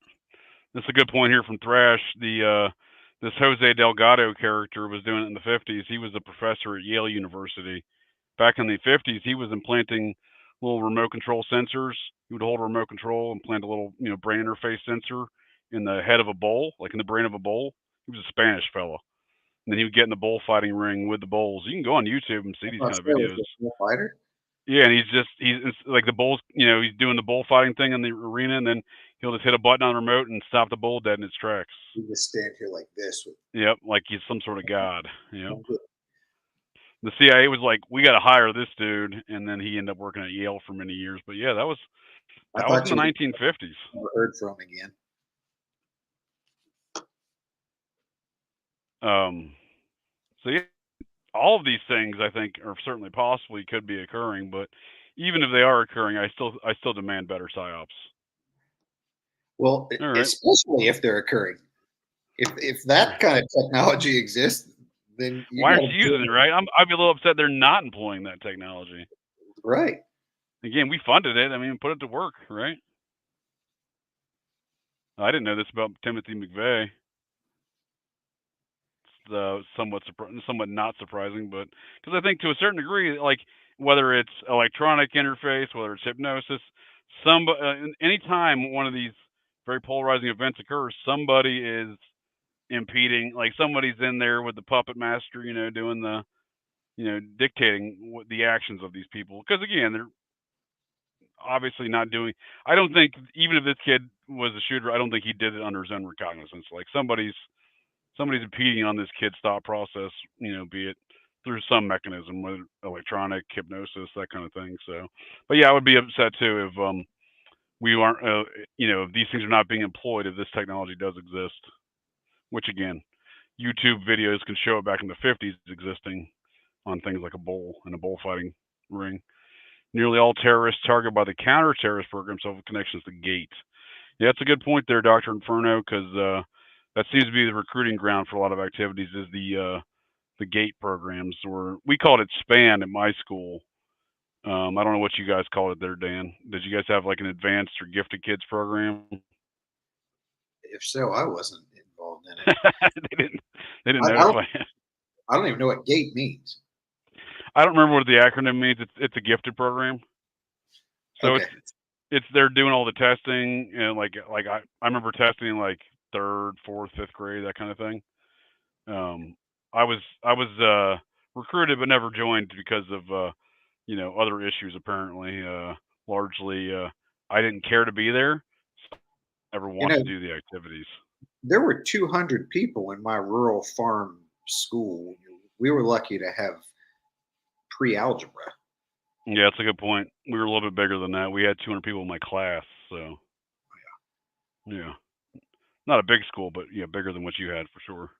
A: That's a good point here from Thrash. This Jose Delgado character was doing it in the 50s. He was a professor at Yale University. Back in the 50s, he was implanting little remote control sensors. He would hold a remote control, implant a little, brain interface sensor in the head of a bull, like in the brain of a bull. He was a Spanish fellow. And then he would get in the bullfighting ring with the bulls. You can go on YouTube and see these kind of videos.
B: Fighter?
A: Yeah, and he's like the bulls, he's doing the bullfighting thing in the arena, and then he'll just hit a button on the remote and stop the bull dead in its tracks.
B: You just stand here like this.
A: Yep, like he's some sort of god. Yep. The CIA was like, "We got to hire this dude," and then he ended up working at Yale for many years. But yeah, that was in the 1950s.
B: Never heard from again.
A: So yeah, all of these things I think are certainly possibly could be occurring, but even if they are occurring, I still demand better psyops.
B: Well, especially if they're occurring. If that kind of technology exists, then
A: why aren't you using it, right? I'd be a little upset they're not employing that technology.
B: Right.
A: Again, we funded it. I mean, put it to work, right? I didn't know this about Timothy McVeigh. It's somewhat not surprising, but because I think to a certain degree, like whether it's electronic interface, whether it's hypnosis, anytime one of these very polarizing events occurs, somebody is impeding. Like somebody's in there with the puppet master, doing the, dictating what the actions of these people. Because again, they're obviously not doing. I don't think even if this kid was a shooter, I don't think he did it under his own recognizance. Like somebody's impeding on this kid's thought process, be it through some mechanism, whether electronic, hypnosis, that kind of thing. So, but yeah, I would be upset too if we aren't, if these things are not being employed, if this technology does exist, which again, YouTube videos can show it back in the 50s existing on things like a bull in a bullfighting ring. Nearly all terrorists targeted by the counter-terrorist programs have connections to GATE. Yeah, that's a good point there, Dr. Inferno, because that seems to be the recruiting ground for a lot of activities is the GATE programs, or we called it SPAN at my school. I don't know what you guys called it there, Dan. Did you guys have like an advanced or gifted kids program?
B: If so, I wasn't involved in it.
A: they didn't notify.
B: I don't even know what GATE means.
A: I don't remember what the acronym means. It's a gifted program. So
B: okay.
A: it's they're doing all the testing, and like I remember testing in like 3rd, 4th, 5th grade, that kind of thing. I was recruited but never joined because of other issues apparently. Largely, I didn't care to be there. So I never wanted to do the activities.
B: There were 200 people in my rural farm school. We were lucky to have pre-algebra.
A: Yeah, that's a good point. We were a little bit bigger than that. We had 200 people in my class, so yeah, not a big school, but yeah, bigger than what you had for sure.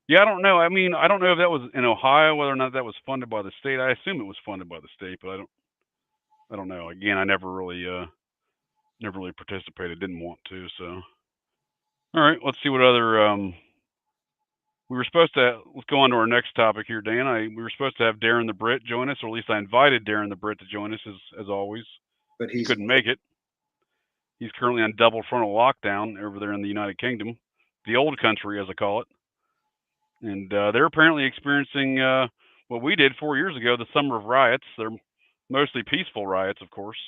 A: Yeah, I don't know. I mean, I don't know if that was in Ohio, whether or not that was funded by the state. I assume it was funded by the state, but I don't know. Again, I never really participated. Didn't want to. So, all right, let's see what other We were supposed to, let's go on to our next topic here, Dan. We were supposed to have Darren the Brit join us, or at least I invited Darren the Brit to join us as always.
B: But
A: He couldn't make it. He's currently on double frontal lockdown over there in the United Kingdom, the old country as I call it. And they're apparently experiencing what we did 4 years ago, the summer of riots. They're mostly peaceful riots, of course,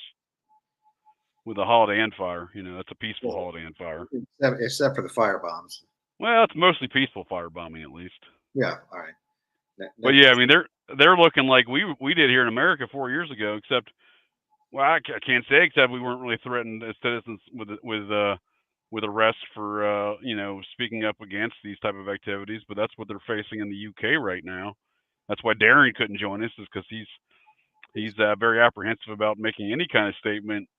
A: with a holiday and fire. You know, it's a peaceful holiday and fire.
B: Except for the fire bombs.
A: Well, it's mostly peaceful firebombing, at least.
B: Yeah, all right.
A: But yeah, I mean, they're looking like we did here in America 4 years ago, except, well, I can't say except we weren't really threatened as citizens with arrests for speaking up against these type of activities. But that's what they're facing in the UK right now. That's why Darren couldn't join us, is because he's very apprehensive about making any kind of statement,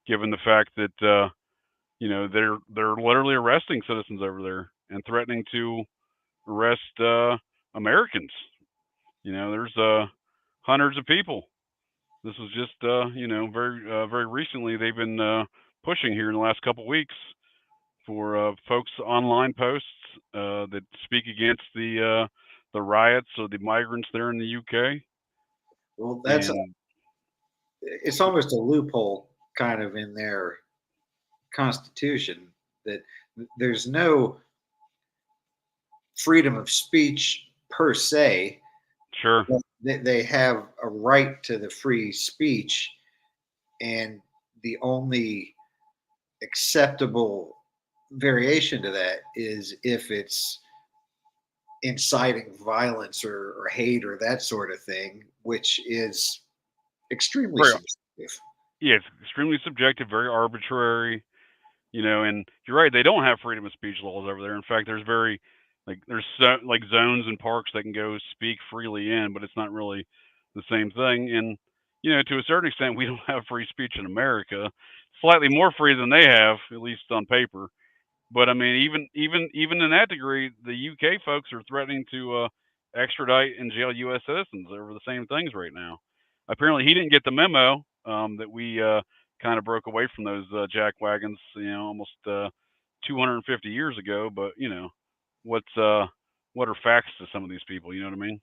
A: given the fact that they're literally arresting citizens over there and threatening to arrest Americans. You know, there's hundreds of people. This was just very recently they've been pushing here in the last couple of weeks for folks online posts that speak against the riots or the migrants there in the UK.
B: Well, it's almost a loophole kind of in their constitution that there's no freedom of speech per se.
A: Sure.
B: They have a right to the free speech, and the only acceptable variation to that is if it's inciting violence or hate or that sort of thing, which is extremely subjective.
A: Yeah, it's extremely subjective, very arbitrary, and you're right, they don't have freedom of speech laws over there. In fact, there's zones and parks that can go speak freely in, but it's not really the same thing. And to a certain extent, we don't have free speech in America. Slightly more free than they have, at least on paper. But I mean, even in that degree, the UK folks are threatening to extradite and jail U.S. citizens over the same things right now. Apparently, he didn't get the memo that we kind of broke away from those jack wagons, almost 250 years ago. But what are facts to some of these people? You know what I mean?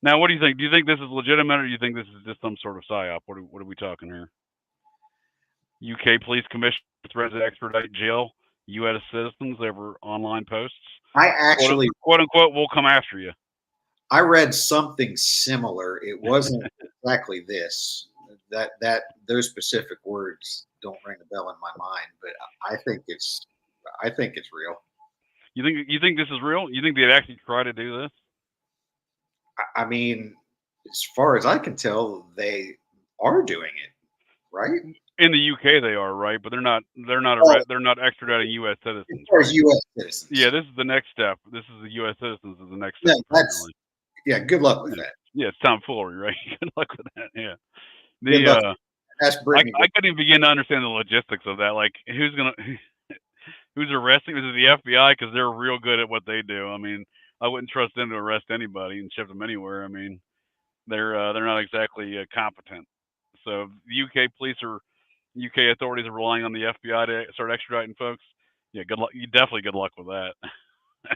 A: Now, what do you think? Do you think this is legitimate, or do you think this is just some sort of psyop? What are we talking here? UK Police Commission threats to extradite jail U.S. citizens over online posts.
B: I actually,
A: quote unquote, will come after you.
B: I read something similar. It wasn't exactly this. That those specific words don't ring a bell in my mind, but I think it's real.
A: You think this is real? You think they'd actually try to do this?
B: I mean, as far as I can tell, they are doing it, right?
A: In the UK, they are, right, but they're not extraditing U.S. citizens.
B: As far as U.S. citizens,
A: yeah, this is the next step. This is the U.S. citizens is the next step.
B: Yeah, good luck with that.
A: Yeah, it's tomfoolery, right? Good luck with that. Yeah, I couldn't even begin to understand the logistics of that. Like, who's arresting? Is it the FBI? Because they're real good at what they do. I mean, I wouldn't trust them to arrest anybody and ship them anywhere. I mean, they're not exactly competent. So the UK authorities are relying on the FBI to start extraditing folks. Yeah, good luck. Definitely good luck with that.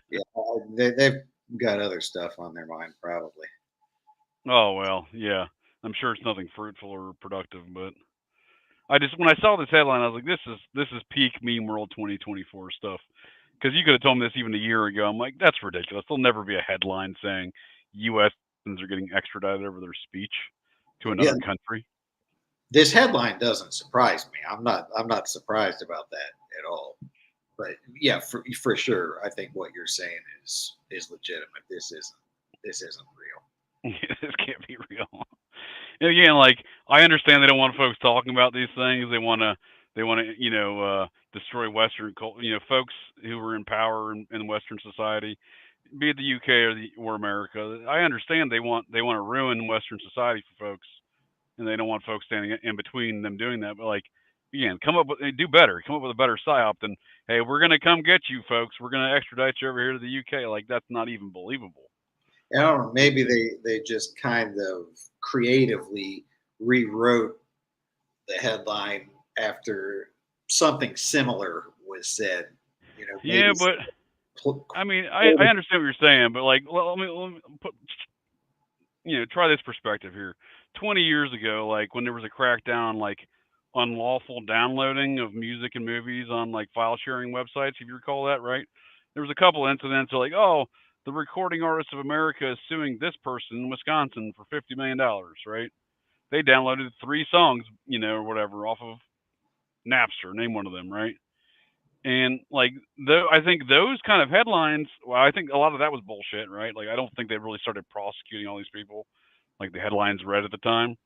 B: Yeah, they've got other stuff on their mind, probably.
A: Oh well, yeah. I'm sure it's nothing fruitful or productive, but when I saw this headline, I was like, this is peak meme world 2024 stuff. Because you could have told me this even a year ago. I'm like, that's ridiculous. There'll never be a headline saying U.S. citizens are getting extradited over their speech to another country.
B: This headline doesn't surprise me. I'm not surprised about that at all. But yeah, for sure, I think what you're saying is legitimate. This isn't real.
A: This can't be real. And again, like, I understand they don't want folks talking about these things. They want to destroy Western culture. Folks who are in power in Western society, be it the UK or America. I understand they want to ruin Western society for folks, and they don't want folks standing in between them doing that. But like, again, do better. Come up with a better psyop than, hey, we're gonna come get you, folks. We're gonna extradite you over here to the UK. Like, that's not even believable.
B: I don't know. Maybe they just kind of creatively rewrote the headline after something similar was said.
A: Yeah, but I mean, I understand what you're saying, but like, let me put, try this perspective here. 20 years ago, like when there was a crackdown, like unlawful downloading of music and movies on like file sharing websites, if you recall that, right? There was a couple incidents like, oh, the Recording Artists of America is suing this person in Wisconsin for $50 million, right? They downloaded 3 songs, or whatever, off of Napster, name one of them, right? And like, though, I think those kind of headlines, well, I think a lot of that was bullshit, right? Like, I don't think they really started prosecuting all these people, like the headlines read at the time.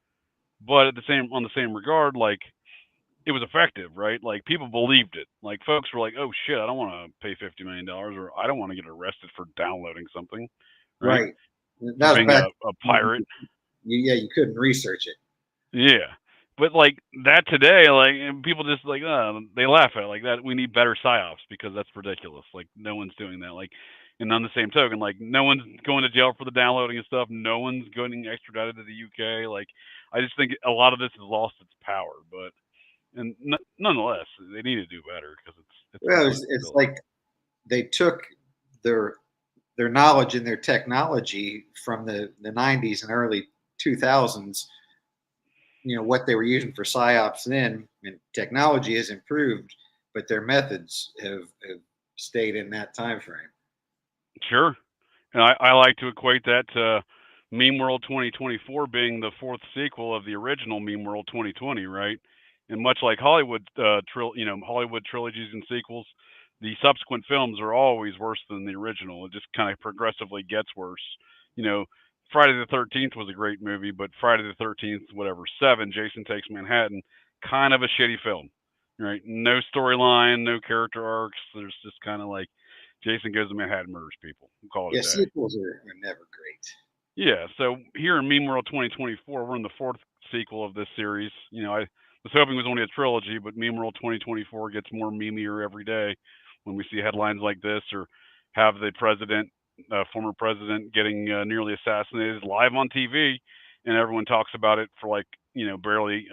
A: But on the same regard, like, it was effective, right? Like, people believed it. Like, folks were like, "Oh shit, I don't want to pay $50 million, or I don't want to get arrested for downloading something," right?
B: Right.
A: For
B: That was
A: being
B: back.
A: a pirate.
B: You couldn't research it.
A: Yeah. But like that today, like, and people just like, they laugh at it, like that. We need better psyops because that's ridiculous. Like, no one's doing that. Like, and on the same token, like, no one's going to jail for the downloading and stuff. No one's getting extradited to the UK. Like, I just think a lot of this has lost its power. But nonetheless, they need to do better because it's
B: Well,
A: completely
B: it's
A: silly.
B: like they took their knowledge and their technology from the 90s and early 2000s, what they were using for psyops then, and technology has improved, but their methods have stayed in that time frame.
A: Sure. And I like to equate that to Meme World 2024 being the 4th sequel of the original Meme World 2020, right? And much like Hollywood, Hollywood trilogies and sequels, the subsequent films are always worse than the original. It just kind of progressively gets worse. You know, Friday the 13th was a great movie, but Friday the 13th, whatever, 7, Jason Takes Manhattan, kind of a shitty film, right? No storyline, no character arcs. There's just kind of like Jason Goes to Manhattan, murders people. We'll call it
B: Yeah,
A: a day.
B: sequels are never great.
A: Yeah, so here in Meme World 2024, we're in the 4th sequel of this series. I was hoping it was only a trilogy, but Meme World 2024 gets more memeier every day when we see headlines like this, or have the former president, getting nearly assassinated live on TV, and everyone talks about it for like, barely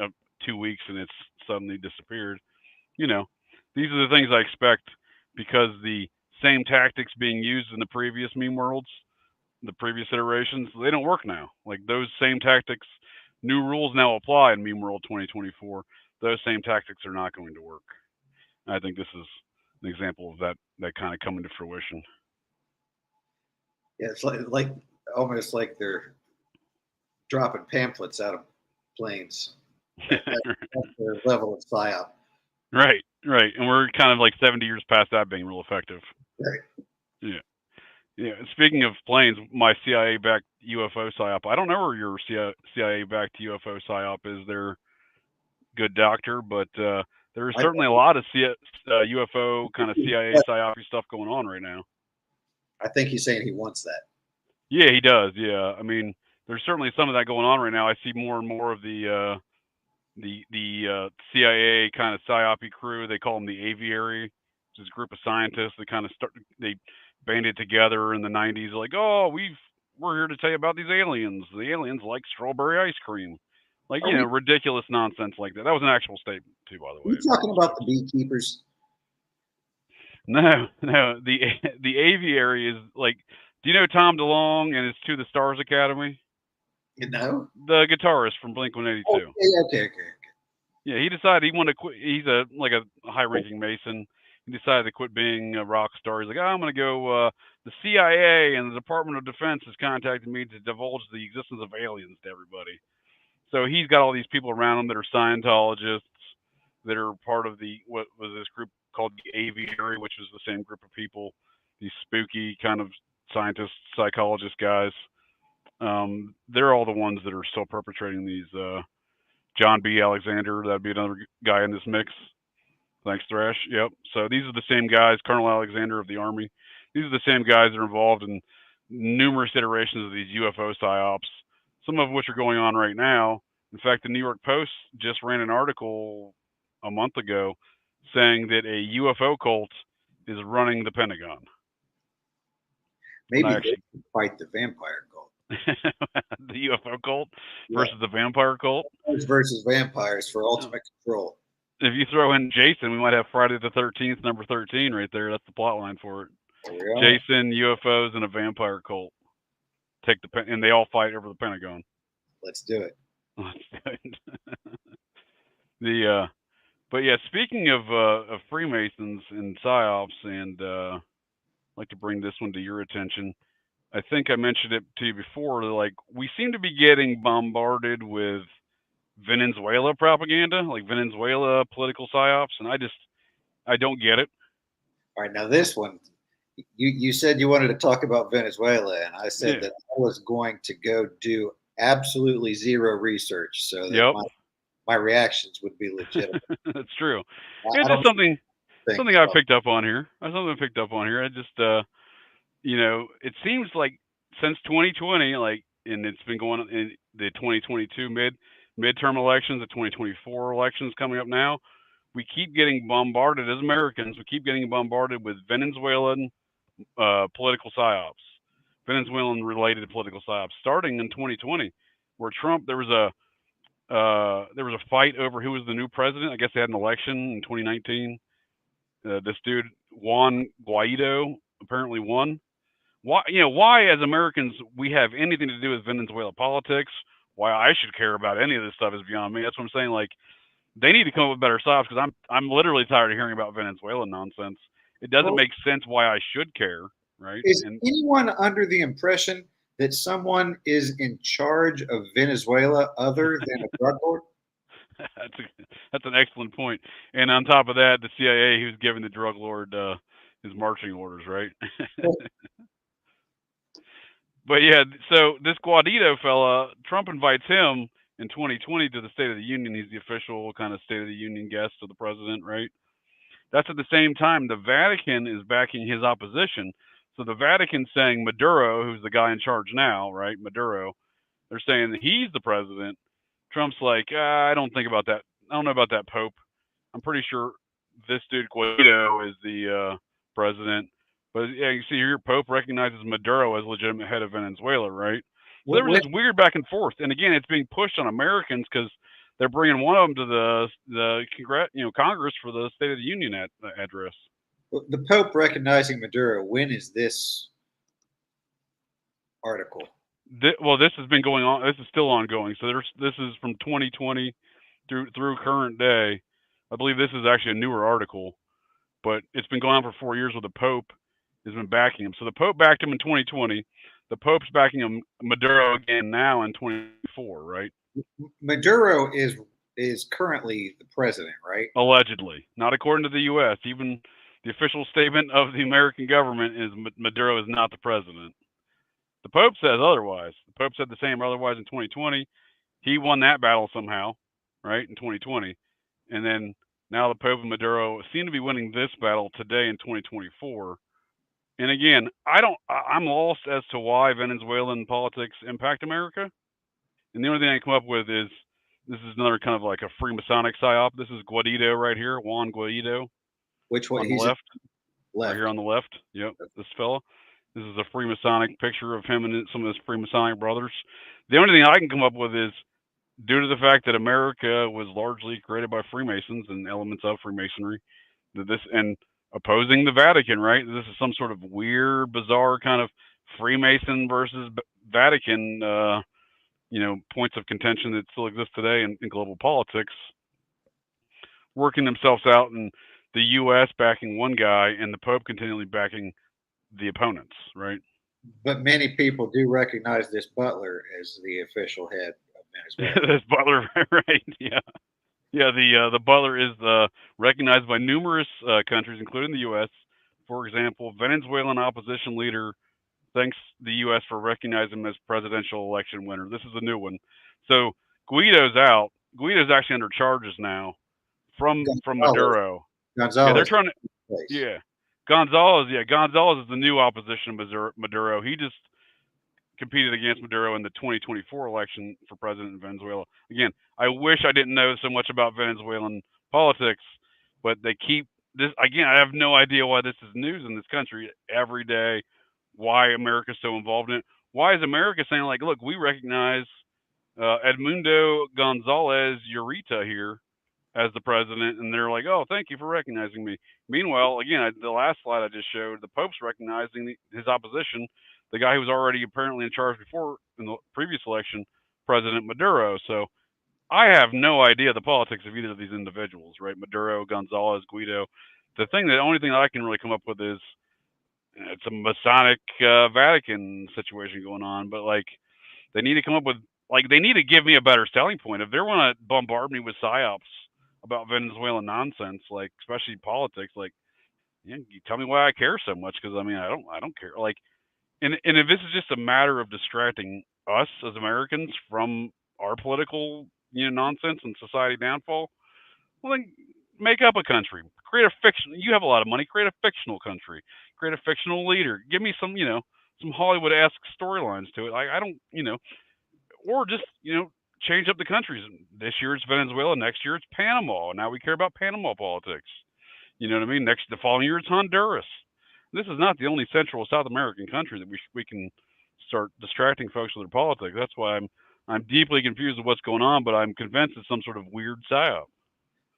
A: 2 weeks, and it's suddenly disappeared. You know, these are the things I expect because the same tactics being used in the previous meme worlds, the previous iterations, they don't work now. Like those same tactics, new rules now apply in Meme World 2024. Those same tactics are not going to work. I think this is an example of that kind of coming to fruition.
B: Yeah, it's like almost like they're dropping pamphlets out of planes. That's their level of psyop.
A: Right, right, and we're kind of like 70 years past that being real effective.
B: Right.
A: Yeah. Yeah, speaking of planes, my CIA-backed UFO psyop. I don't know where your CIA-backed UFO psyop is there, good doctor, but there is
B: I,
A: certainly a lot of UFO kind of CIA psyop stuff going on right now.
B: I think he's saying he wants that.
A: Yeah, he does. Yeah, I mean, there's certainly some of that going on right now. I see more and more of the CIA kind of psyop crew. They call them the Aviary, which is a group of scientists that kind of they banded together in the 90s, like, oh, we're here to tell you about these aliens. The aliens like strawberry ice cream, like,
B: Are we,
A: ridiculous nonsense like that. That was an actual statement too, by the
B: are
A: way.
B: we talking about the beekeepers?
A: No, no, the Aviary is like, do you know Tom DeLonge and his To the Stars Academy? The guitarist from Blink 182.
B: Okay.
A: Yeah, he decided he wanted to quit. He's a high-ranking Mason. He decided to quit being a rock star. He's like, I'm going to go. The CIA and the Department of Defense has contacted me to divulge the existence of aliens to everybody. So he's got all these people around him that are Scientologists, that are part of what was this group called the Aviary, which is the same group of people, these spooky kind of scientists, psychologist guys. They're all the ones that are still perpetrating these. John B. Alexander, that'd be another guy in this mix. Thanks, Thrash. Yep. So these are the same guys, Colonel Alexander of the Army. These are the same guys that are involved in numerous iterations of these UFO psyops, some of which are going on right now. In fact, the New York Post just ran an article a month ago saying that a UFO cult is running the Pentagon.
B: Maybe they can fight the vampire cult.
A: The UFO cult versus the vampire cult?
B: Versus vampires for ultimate control.
A: If you throw in Jason, we might have Friday the 13th, number 13 right there. That's the plot line for it.
B: There we are.
A: Jason, UFOs, and a vampire cult. And they all fight over the Pentagon.
B: Let's do it.
A: Let's do it. But yeah, speaking of Freemasons and psyops, and I'd like to bring this one to your attention. I think I mentioned it to you before. Like, we seem to be getting bombarded with Venezuela propaganda, like Venezuela political psyops, and I don't get it.
B: All right, now this one, you said you wanted to talk about Venezuela, and I said that I was going to go do absolutely zero research, so that my reactions would be legitimate.
A: That's true. It's just something I picked up on here. I just it seems like since 2020, like, and it's been going on in the 2022 midterm elections, the 2024 elections coming up now. We keep getting bombarded as Americans. We keep getting bombarded with Venezuelan political psyops, Venezuelan related political psyops, starting in 2020, where Trump there was a fight over who was the new president. I guess they had an election in 2019. This dude Juan Guaido apparently won. Why as Americans we have anything to do with Venezuela politics? Why I should care about any of this stuff is beyond me. That's what I'm saying. Like, they need to come up with better psyops, because I'm literally tired of hearing about Venezuela nonsense. It doesn't make sense why I should care, right?
B: Is anyone under the impression that someone is in charge of Venezuela other than a drug lord?
A: That's an excellent point. And on top of that, the CIA, who's giving the drug lord his marching orders, right? But yeah, so this Guaido fella, Trump invites him in 2020 to the State of the Union. He's the official kind of State of the Union guest of the president, right? That's at the same time the Vatican is backing his opposition. So the Vatican's saying Maduro, who's the guy in charge now, right? Maduro, they're saying that he's the president. Trump's like, I don't think about that. I don't know about that Pope. I'm pretty sure this dude Guaido is the president. But yeah, you see here, Pope recognizes Maduro as legitimate head of Venezuela, right? So there was this weird back and forth, and again, it's being pushed on Americans because they're bringing one of them to the Congress for the State of the Union address.
B: The Pope recognizing Maduro. When is this article?
A: This has been going on. This is still ongoing. So this is from 2020 through current day. I believe this is actually a newer article, but it's been going on for 4 years with the Pope has been backing him. So the Pope backed him in 2020. The Pope's backing him, Maduro, again now in 2024, right?
B: Maduro is currently the president, right?
A: Allegedly, not according to the U.S. Even the official statement of the American government is Maduro is not the president. The Pope says otherwise. The Pope said the same or otherwise in 2020. He won that battle somehow, right, in 2020. And then now the Pope and Maduro seem to be winning this battle today in 2024. And again, I'm lost as to why Venezuelan politics impact America. And the only thing I can come up with is this is another kind of like a Freemasonic psyop. This is Guaido right here, Juan Guaido.
B: Which one?
A: On the left. Right here on the left. Yep, this fella. This is a Freemasonic picture of him and some of his Freemasonic brothers. The only thing I can come up with is due to the fact that America was largely created by Freemasons and elements of Freemasonry, and opposing the Vatican, right? This is some sort of weird, bizarre kind of Freemason versus Vatican, points of contention that still exist today in global politics, working themselves out, and the U.S. backing one guy and the Pope continually backing the opponents, right?
B: But many people do recognize this Butler as the official head of Venezuela.
A: This Butler, right? Yeah. Yeah, the Butler is recognized by numerous countries, including the U.S. For example, Venezuelan opposition leader thanks the U.S. for recognizing him as presidential election winner. This is a new one. So Guaido's out. Guaido's actually under charges now from Maduro.
B: Gonzalez.
A: Yeah, they're trying to. Yeah, Gonzalez. Yeah, Gonzalez is the new opposition to Maduro. He just competed against Maduro in the 2024 election for president in Venezuela. Again, I wish I didn't know so much about Venezuelan politics, but they keep this. Again, I have no idea why this is news in this country every day, why America's so involved in it. Why is America saying, like, look, we recognize Edmundo Gonzalez Ureta here as the president, and they're like, "Oh, thank you for recognizing me." Meanwhile, again, the last slide I just showed, the Pope's recognizing his opposition, the guy who was already apparently in charge before in the previous election, President Maduro. So I have no idea the politics of either of these individuals, right? Maduro, Gonzalez, Guido. The only thing that I can really come up with is it's a Masonic Vatican situation going on, but like they need to come up with they need to give me a better selling point. If they want to bombard me with psyops about Venezuelan nonsense, like especially politics, like you tell me why I care so much because I mean I don't care. Like and if this is just a matter of distracting us as Americans from our political nonsense and society downfall, well then make up a country, create a fiction. You have a lot of money, create a fictional country, create a fictional leader. Give me some some Hollywood-esque storylines to it. Like I don't or just change up the countries. This year it's Venezuela, next year it's Panama. Now we care about Panama politics. You know what I mean? The following year it's Honduras. This is not the only Central or South American country that we can start distracting folks with their politics. That's why I'm deeply confused with what's going on, but I'm convinced it's some sort of weird psyop.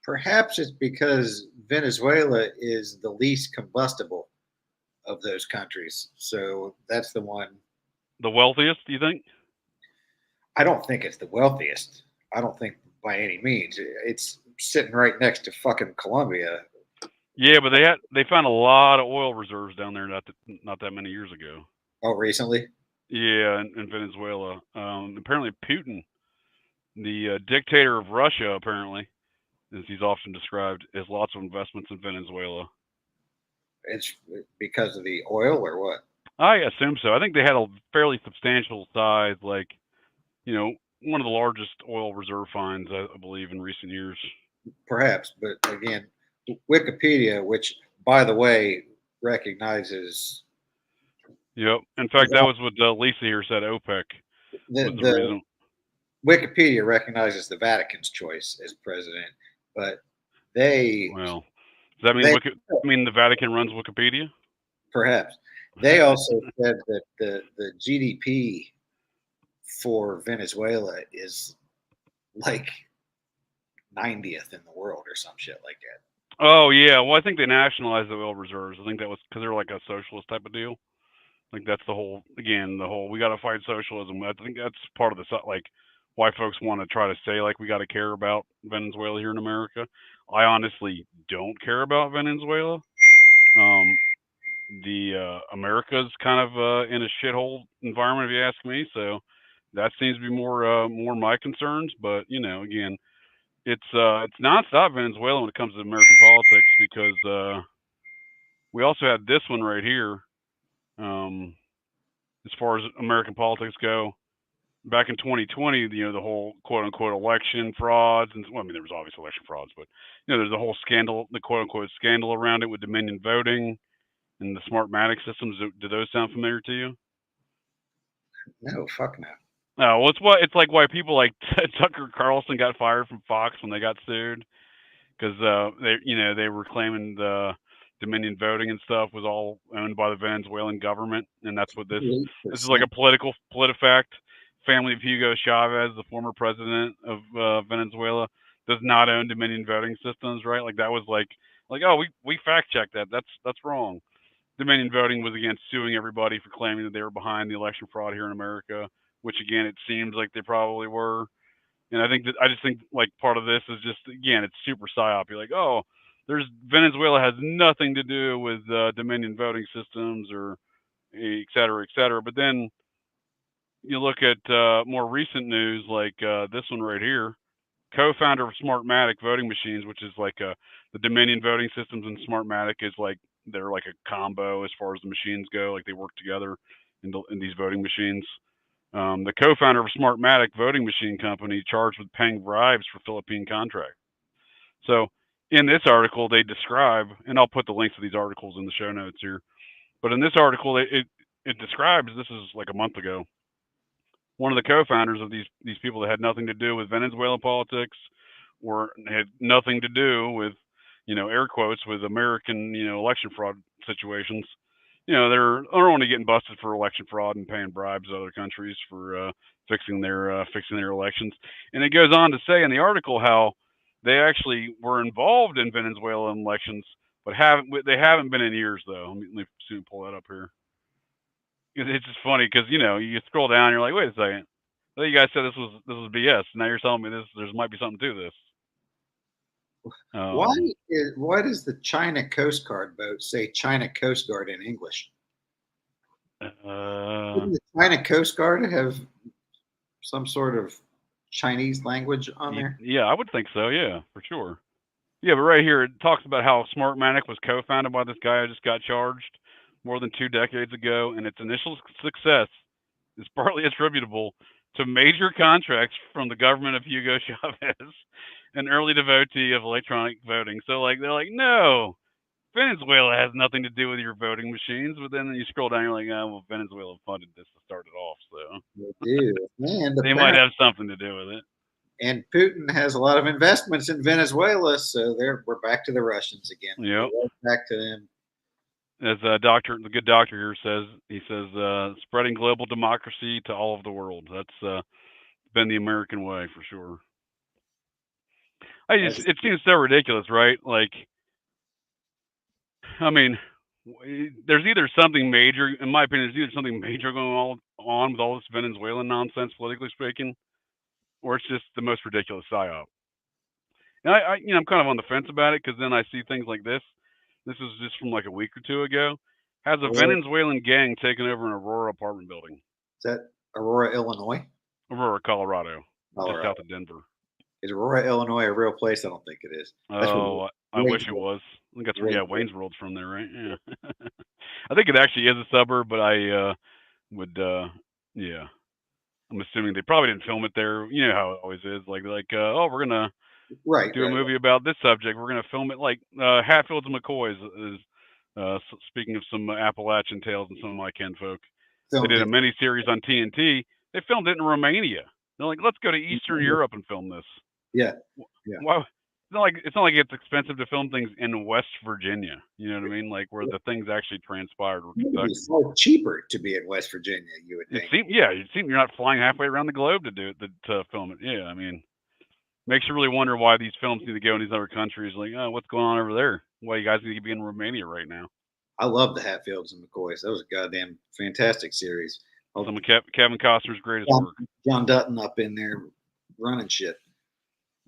B: Perhaps it's because Venezuela is the least combustible of those countries. So that's the one.
A: The wealthiest, do you think?
B: I don't think it's the wealthiest. I don't think by any means. It's sitting right next to fucking Colombia.
A: Yeah, but they found a lot of oil reserves down there not that many years ago.
B: Oh, recently?
A: Yeah, in Venezuela. Apparently Putin, the dictator of Russia, apparently, as he's often described, has lots of investments in Venezuela.
B: It's because of the oil or what?
A: I assume so. I think they had a fairly substantial size, like, one of the largest oil reserve finds, I believe, in recent years.
B: Perhaps, but again, Wikipedia, which, by the way, recognizes.
A: Yep. In fact, that was what Lisa here said. OPEC was the reason.
B: Wikipedia recognizes the Vatican's choice as president, but they.
A: Well, does that mean the Vatican runs Wikipedia?
B: Perhaps. They also said that the GDP for Venezuela is like 90th in the world or some shit like that.
A: Oh yeah, well I think they nationalized the oil reserves. I think that was because they're like a socialist type of deal. Like that's the whole we got to fight socialism. I think that's part of the like why folks want to try to say like we got to care about Venezuela here in America. I honestly don't care about Venezuela. The America's kind of in a shithole environment, if you ask me. So that seems to be more my concerns. But again, it's nonstop Venezuela when it comes to American politics because we also had this one right here. As far as American politics go, back in 2020, the whole quote unquote election frauds, and well, I mean there was obviously election frauds, but there's a whole scandal, the quote unquote scandal around it with Dominion voting and the Smartmatic systems. Do those sound familiar to you?
B: No, fuck no.
A: Oh, well, it's like why people like Tucker Carlson got fired from Fox when they got sued because they were claiming the Dominion voting and stuff was all owned by the Venezuelan government, and that's what this is like a PolitiFact. Family of Hugo Chavez, the former president of Venezuela, does not own Dominion voting systems, right? Like that was like oh we fact checked that. That's wrong. Dominion voting was against suing everybody for claiming that they were behind the election fraud here in America, which again it seems like they probably were. And I just think like part of this is just again it's super psyop. You're like oh Venezuela has nothing to do with Dominion voting systems or et cetera, et cetera. But then you look at more recent news like this one right here. Co-founder of Smartmatic voting machines, which is like the Dominion voting systems and Smartmatic is like they're like a combo as far as the machines go. Like they work together in these voting machines. The co-founder of Smartmatic voting machine company charged with paying bribes for Philippine contracts. So in this article, they describe, and I'll put the links to these articles in the show notes here. But in this article, it describes, this is like a month ago, one of the co-founders of these people that had nothing to do with Venezuelan politics or had nothing to do with, air quotes, with American, election fraud situations. They're only getting busted for election fraud and paying bribes to other countries for fixing their elections. And it goes on to say in the article how they actually were involved in Venezuelan elections, but they haven't been in years though. Let me soon pull that up here. It's just funny because you scroll down, you're like, wait a second. I thought you guys said this was BS. Now you're telling me there might be something to this.
B: Why does the China Coast Guard boat say China Coast Guard in English? Didn't the China Coast Guard have some sort of Chinese language on there?
A: Yeah, I would think so. Yeah, for sure. Yeah, but right here it talks about how Smartmatic was co-founded by this guy who just got charged more than 2 decades ago, and its initial success is partly attributable to major contracts from the government of Hugo Chavez, an early devotee of electronic voting. So, they're like, no, Venezuela has nothing to do with your voting machines. But then you scroll down, you're like, oh, well, Venezuela funded this to start it off, so
B: They do, and
A: they might have something to do with it.
B: And Putin has a lot of investments in Venezuela, so we're back to the Russians again.
A: Yep.
B: We're back to them.
A: As the good doctor here says, spreading global democracy to all of the world. That's been the American way for sure. It seems so ridiculous, right? I mean, there's either something major, in my opinion, there's either something major going on with all this Venezuelan nonsense, politically speaking, or it's just the most ridiculous psyop. And I'm kind of on the fence about it because then I see things like this. This is just from like a week or two ago. Has a Venezuelan gang taken over an Aurora apartment building?
B: Is that Aurora, Illinois?
A: Aurora, Colorado. Just south of Denver.
B: Is Aurora, Illinois a real place? I don't think it is.
A: I wish it was. I think that's Wayne's World's from there, right? Yeah. I think it actually is a suburb, but I would yeah. I'm assuming they probably didn't film it there. You know how it always is. We're gonna do a movie about this subject. We're gonna film it like Hatfields and McCoys is speaking of some Appalachian tales and some of my kinfolk. They did a mini series on TNT. They filmed it in Romania. They're like, let's go to Eastern Europe and film this.
B: Yeah.
A: Why? It's not like it's expensive to film things in West Virginia. You know what I mean? Like where the things actually transpired.
B: It's so cheaper to be in West Virginia. You would think.
A: It seems you're not flying halfway around the globe to film it. Yeah, I mean, makes you really wonder why these films need to go in these other countries. Like, oh, what's going on over there? Why you guys need to be in Romania right now?
B: I love the Hatfields and McCoys. That was a goddamn fantastic series.
A: Some of Kevin Costner's greatest work.
B: John Dutton up in there running shit.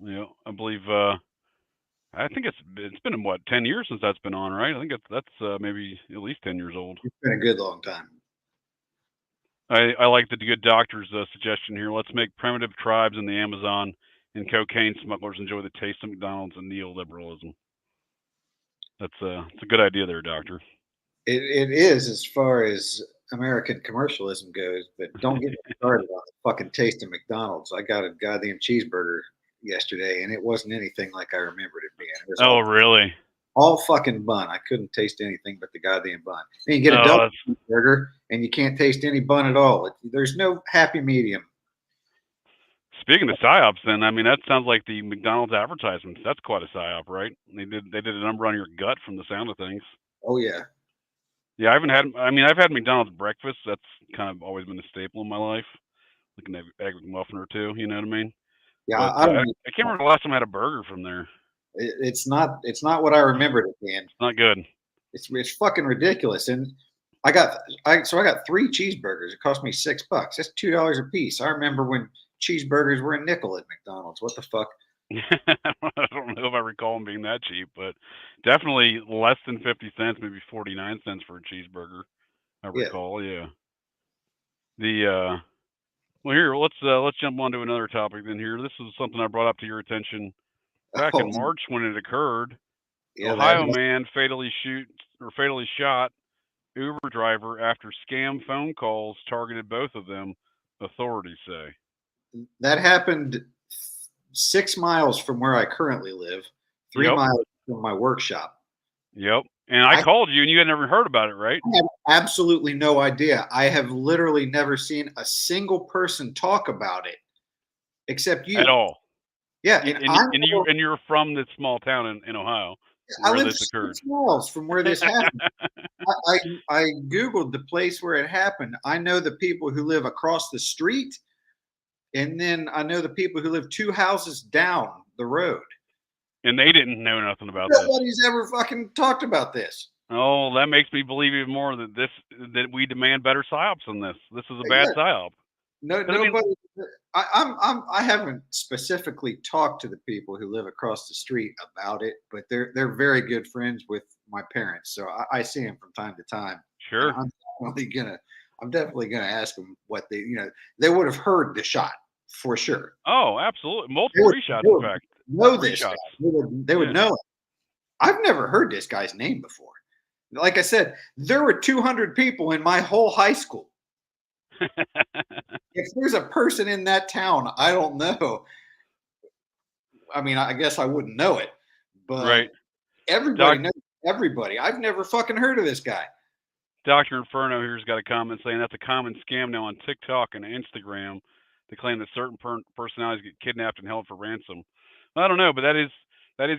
A: Yeah, I believe. I think it's been 10 years since that's been on, right? I think that's maybe at least 10 years old.
B: It's been a good long time.
A: I like the good doctor's suggestion here. Let's make primitive tribes in the Amazon and cocaine smugglers enjoy the taste of McDonald's and neoliberalism. It's a good idea there, doctor.
B: It is as far as American commercialism goes, but don't get me started on the fucking taste of McDonald's. I got a goddamn cheeseburger yesterday, and it wasn't anything like I remembered it being.
A: Really?
B: All fucking bun. I couldn't taste anything but the goddamn bun. And you get a double cheeseburger, and you can't taste any bun at all. There's no happy medium.
A: Speaking of psyops, then I mean that sounds like the McDonald's advertisements. That's quite a psyop, right? They did a number on your gut from the sound of things.
B: Oh yeah.
A: Yeah, I've had McDonald's breakfast. That's kind of always been a staple in my life, like an egg McMuffin or two. You know what I mean?
B: Yeah,
A: I can't remember the last time I had a burger from there.
B: It's not what I remembered it being.
A: It's not good.
B: It's fucking ridiculous. And I got 3 cheeseburgers. It cost me $6. That's $2 a piece. I remember when cheeseburgers were a nickel at McDonald's. What the fuck?
A: I don't know if I recall them being that cheap, but definitely less than 50 cents, maybe 49 cents for a cheeseburger. I recall, yeah. Well, here let's jump on to another topic. Then here, this is something I brought up to your attention back in March when it occurred. Yeah, Ohio man fatally shot Uber driver after scam phone calls targeted both of them. Authorities say
B: that happened 6 miles from where I currently live, 3 miles from my workshop.
A: Yep. And I called you and you had never heard about it, right?
B: I have absolutely no idea. I have literally never seen a single person talk about it except you.
A: At all.
B: Yeah.
A: And you're from this small town in Ohio.
B: I live 6 miles from where this happened. I Googled the place where it happened. I know the people who live across the street. And then I know the people who live 2 houses down the road.
A: And they didn't know nothing about this.
B: Nobody's ever fucking talked about this.
A: Oh, that makes me believe even more that we demand better psyops than this. This is a bad
B: Yeah,
A: psyop.
B: no,
A: Because I mean,
B: nobody. I haven't specifically talked to the people who live across the street about it, but they're very good friends with my parents, so I see them from time to time, and
A: sure.
B: I'm definitely gonna ask them what they would have heard the shot for sure.
A: Oh, absolutely.
B: They
A: Multiple
B: would,
A: reshots,
B: they
A: in
B: would
A: fact.
B: know
A: Three
B: this guy.
A: shots.
B: They would
A: Yeah.
B: know it. I've never heard this guy's name before. Like I said, there were 200 people in my whole high school. If there's a person in that town, I don't know. I mean, I guess I wouldn't know it, but
A: Right.
B: everybody
A: Doc,
B: knows everybody. I've never fucking heard of this guy.
A: Dr. Inferno here's got a comment saying that's a common scam now on TikTok and Instagram. They claim that certain personalities get kidnapped and held for ransom. I don't know, but that is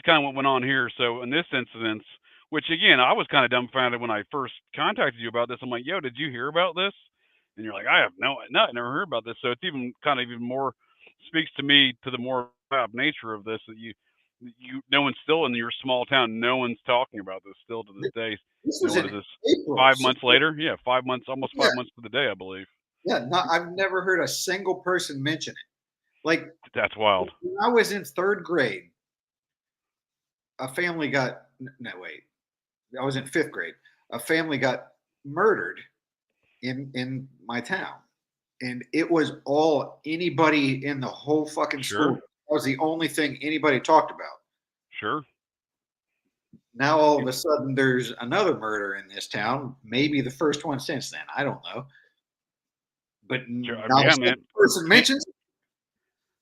A: kind of what went on here. So in this incident, which again I was kind of dumbfounded when I first contacted you about this. I'm like, "Yo, did you hear about this?" And you're like, "I have no, I never heard about this." So it's even kind of even more speaks to me to the more nature of this that no one's still in your small town. No one's talking about this still to this day.
B: This
A: You know
B: was
A: what
B: in
A: is this?
B: April.
A: 5 months later? Yeah, 5 months, almost
B: Yeah,
A: 5 months to the day, I believe.
B: yeah. I've never heard a single person mention it. Like
A: That's wild.
B: when I was in third grade, a family got no wait. I was in fifth grade. A family got murdered in my town, and it was all anybody in the whole fucking school.
A: Sure,
B: That was the only thing anybody talked about.
A: sure.
B: Now all of a sudden there's another murder in this town, maybe the first one since then. I don't know, but
A: Sure.
B: not a
A: Yeah,
B: single
A: man.
B: person
A: Can't,
B: mentions it.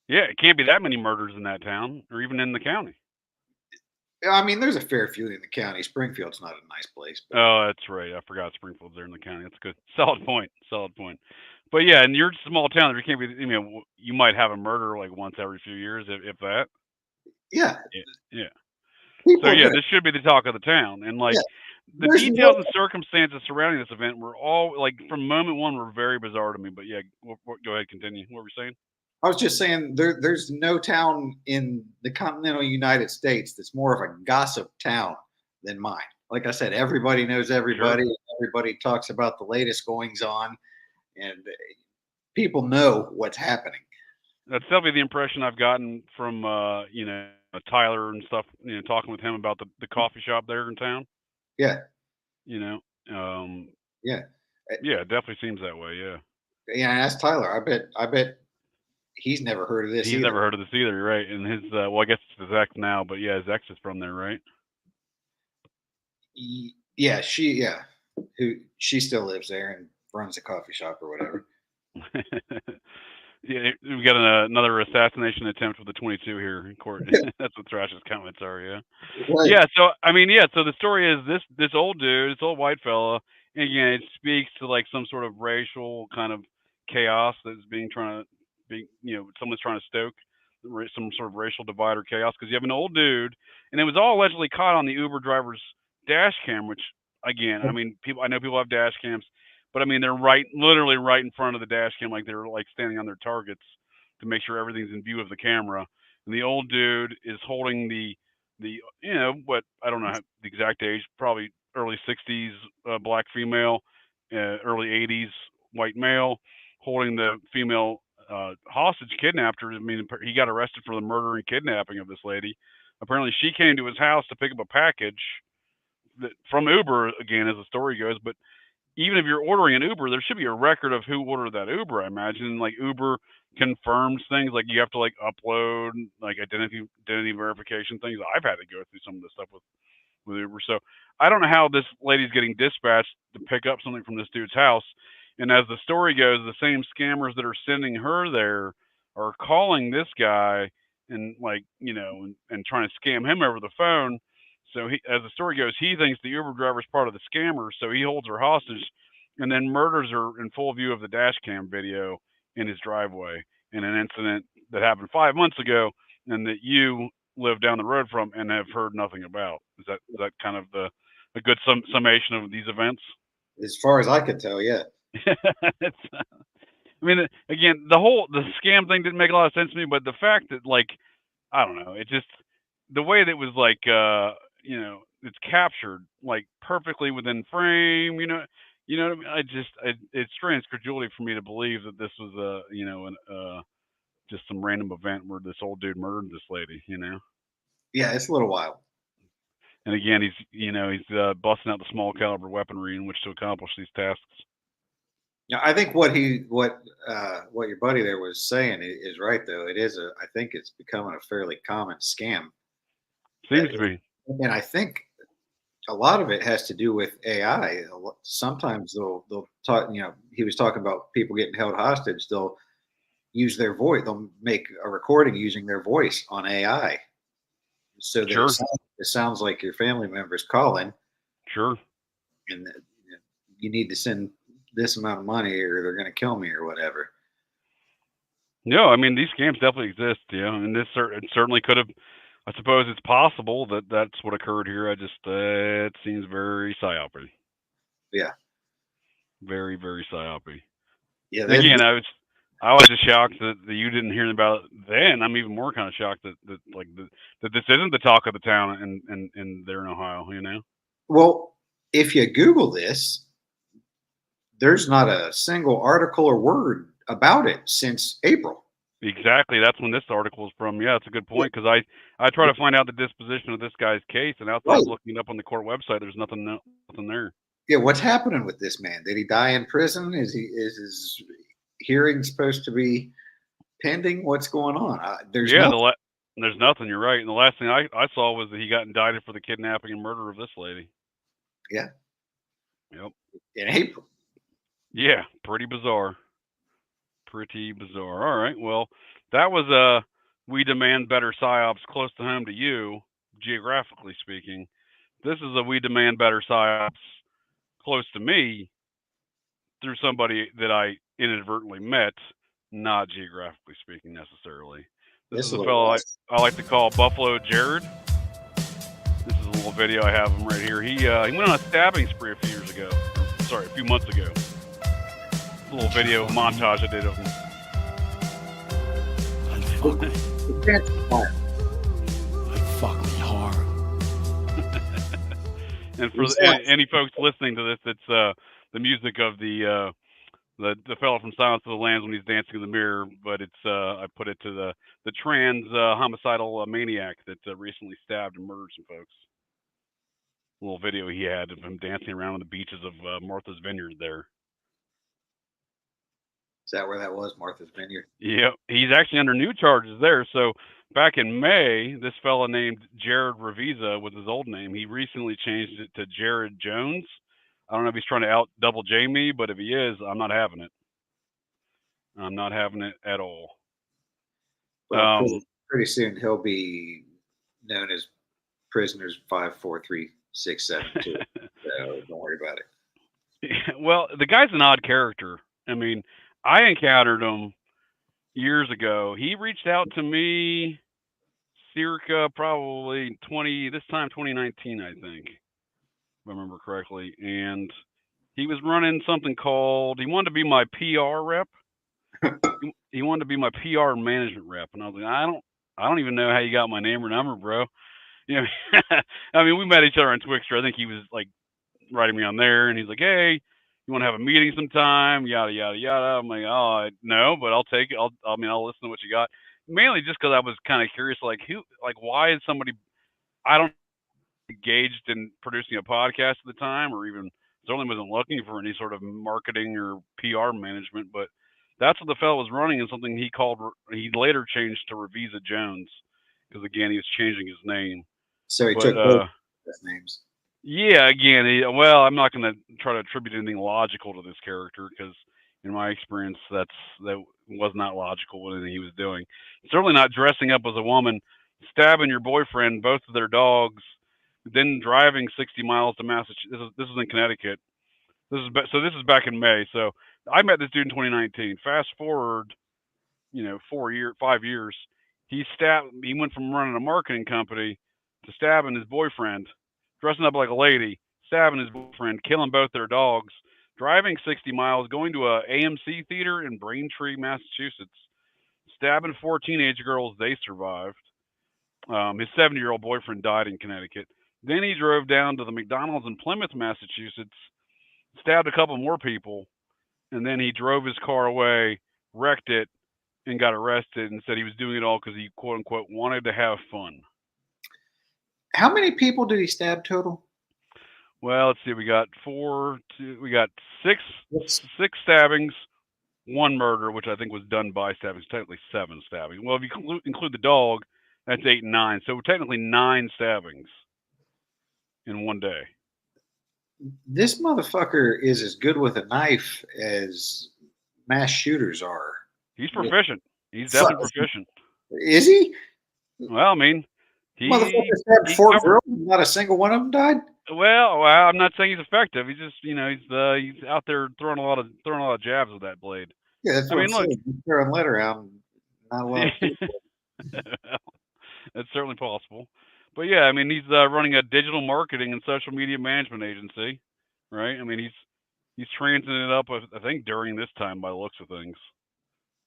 A: yeah, it can't be that many murders in that town or even in the county.
B: I mean, there's a fair few in the county. Springfield's not a nice place, but
A: Oh, that's right. I forgot Springfield's there in the county. That's good. Solid point. Solid point. But yeah, in your small town, there can't be. You might have a murder like once every few years, if that.
B: yeah,
A: Yeah. Yeah. So
B: people are
A: yeah,
B: gonna.
A: this should be the talk of the town, and like
B: Yeah,
A: the
B: there's
A: details
B: no.
A: and circumstances surrounding this event were all like from moment one were very bizarre to me. But yeah, go ahead, continue. What were you saying?
B: I was just saying there's no town in the continental United States that's more of a gossip town than mine. Like I said, everybody knows
A: Sure.
B: everybody. Everybody talks about the latest goings on, and people know what's happening.
A: That's definitely the impression I've gotten from Tyler and stuff. Talking with him about the coffee shop there in town.
B: Yeah,
A: You know, um,
B: yeah,
A: yeah, it definitely seems that way. Yeah,
B: yeah. Ask Tyler. I bet he's never heard of this
A: he's
B: either.
A: never heard of this either, right? And his well, I guess it's his ex now, but yeah, his ex is from there, right?
B: Yeah, who she still lives there and runs a coffee shop or whatever.
A: Yeah, we got another assassination attempt with the 22 here in court. That's what Thrash's comments are. Yeah.
B: Right.
A: Yeah, so I mean, yeah, so the story is this old dude, this old white fella, and again, it speaks to like some sort of racial kind of chaos that's being trying to be, someone's trying to stoke some sort of racial divide or chaos because you have an old dude, and it was all allegedly caught on the Uber driver's dash cam, which again, I mean, I know people have dash cams, but I mean, they're literally right in front of the dash cam, like they're like standing on their targets to make sure everything's in view of the camera, and the old dude is holding the what I don't know the exact age, probably early 60s black female, early 80s white male, holding the female hostage kidnapped her. I mean, he got arrested for the murder and kidnapping of this lady. Apparently, she came to his house to pick up a package from Uber again, as the story goes. But even if you're ordering an Uber, there should be a record of who ordered that Uber. I imagine like Uber confirms things like you have to like upload like identity verification things. I've had to go through some of this stuff with Uber. So I don't know how this lady's getting dispatched to pick up something from this dude's house. And as the story goes, the same scammers that are sending her there are calling this guy and like, and trying to scam him over the phone. So as the story goes, he thinks the Uber driver is part of the scammer, so he holds her hostage and then murders her in full view of the dash cam video in his driveway in an incident that happened 5 months ago and that you live down the road from and have heard nothing about. Is that kind of a good summation of these events?
B: As far as I could tell, yeah.
A: It's, I mean, again, the scam thing didn't make a lot of sense to me, but the fact that like I don't know, it just the way that was like, it's captured like perfectly within frame. What I mean? It strains credulity for me to believe that this was just some random event where this old dude murdered this lady.
B: Yeah, it's a little wild.
A: And again, he's busting out the small caliber weaponry in which to accomplish these tasks.
B: Yeah, I think what your buddy there was saying is right though. I think it's becoming a fairly common scam.
A: Seems to be.
B: And I think a lot of it has to do with AI. Sometimes they'll talk. He was talking about people getting held hostage. They'll use their voice. They'll make a recording using their voice on AI, so that
A: Sure.
B: it sounds like your family member's calling,
A: Sure.
B: and that, you need to send this amount of money, or they're going to kill me, or whatever.
A: No, I mean these scams definitely exist. And it certainly could have. I suppose it's possible that that's what occurred here. It seems very psyopy.
B: Yeah,
A: Very, very psyopy.
B: yeah.
A: And again, I was just shocked that you didn't hear about it then. I'm even more kind of shocked that this isn't the talk of the town in there in Ohio.
B: Well, if you Google this, there's not a single article or word about it since April.
A: Exactly. That's when this article is from. Yeah, it's a good point because I try to find out the disposition of this guy's case, and outside
B: Right.
A: of looking it up on the court website, there's nothing there.
B: Yeah, what's happening with this man? Did he die in prison? Is his hearing supposed to be pending? What's going on? There's
A: there's nothing. You're right. And the last thing I saw was that he got indicted for the kidnapping and murder of this lady.
B: Yeah.
A: Yep.
B: In April.
A: Yeah, pretty bizarre. Pretty bizarre. All right. Well, that was We Demand Better Psyops close to home to you, geographically speaking. This is a We Demand Better Psyops close to me through somebody that I inadvertently met, not geographically speaking necessarily. This is a fellow I like to call Buffalo Jared. This is a little video I have him right here. He went on a stabbing spree a few months ago. A little video montage I did of him.
C: Fuck me hard.
A: And for any folks listening to this, it's the music of the fellow from Silence of the Lambs when he's dancing in the mirror, but it's I put it to the trans homicidal maniac that recently stabbed and murdered some folks. A little video he had of him dancing around on the beaches of Martha's Vineyard there.
B: Is that where that was, Martha's Vineyard?
A: Yeah, he's actually under new charges there. So back in May, this fella named Jared Revisa was his old name. He recently changed it to Jared Jones. I don't know if he's trying to out double J me, but if he is, I'm not having it. I'm not having it at all.
B: Well, pretty soon he'll be known as Prisoners 54367. So don't worry about it.
A: Well, the guy's an odd character. I mean, I encountered him years ago. He reached out to me circa probably 2019, I think, if I remember correctly. And he was running something called, he wanted to be my PR rep. He wanted to be my PR management rep. And I was like, I don't even know how you got my name or number, bro. I mean, we met each other on Twixter. I think he was like writing me on there, and he's like, hey, you want to have a meeting sometime? Yada yada yada. I'm like, oh no, but I'll take it. I'll listen to what you got. Mainly just because I was kind of curious, why is somebody I don't engaged in producing a podcast at the time, or even certainly wasn't looking for any sort of marketing or PR management. But that's what the fellow was running, and something he later changed to Revisa Jones, because again he was changing his name.
B: So he took both names.
A: Yeah, again, I'm not going to try to attribute anything logical to this character because, in my experience, that was not logical with anything he was doing. Certainly not dressing up as a woman, stabbing your boyfriend, both of their dogs, then driving 60 miles to Massachusetts. This is in Connecticut. This is back in May. So I met this dude in 2019. Fast forward, 5 years. He went from running a marketing company to stabbing his boyfriend, dressing up like a lady, stabbing his boyfriend, killing both their dogs, driving 60 miles, going to a AMC theater in Braintree, Massachusetts, stabbing 4 teenage girls. They survived. His 70-year-old boyfriend died in Connecticut. Then he drove down to the McDonald's in Plymouth, Massachusetts, stabbed a couple more people, and then he drove his car away, wrecked it, and got arrested and said he was doing it all because he, quote unquote, wanted to have fun.
B: How many people did he stab total?
A: Well, let's see. We got six stabbings, one murder, which I think was done by stabbings. Technically 7 stabbings. Well, if you include the dog, that's 8 and 9. So technically 9 stabbings in one day.
B: This motherfucker is as good with a knife as mass shooters are.
A: He's proficient. He's definitely proficient.
B: Is he?
A: Well, I mean,
B: motherfucker stabbed 4 girls, not a single one of them died.
A: Well, I'm not saying he's effective. He's just, he's out there throwing a lot of jabs with that blade.
B: Yeah, that's what I'm saying. He's throwing lead around. Not a lot of people.
A: That's certainly possible. But yeah, I mean, he's running a digital marketing and social media management agency, right? I mean, he's transing it up, I think, during this time by the looks of things.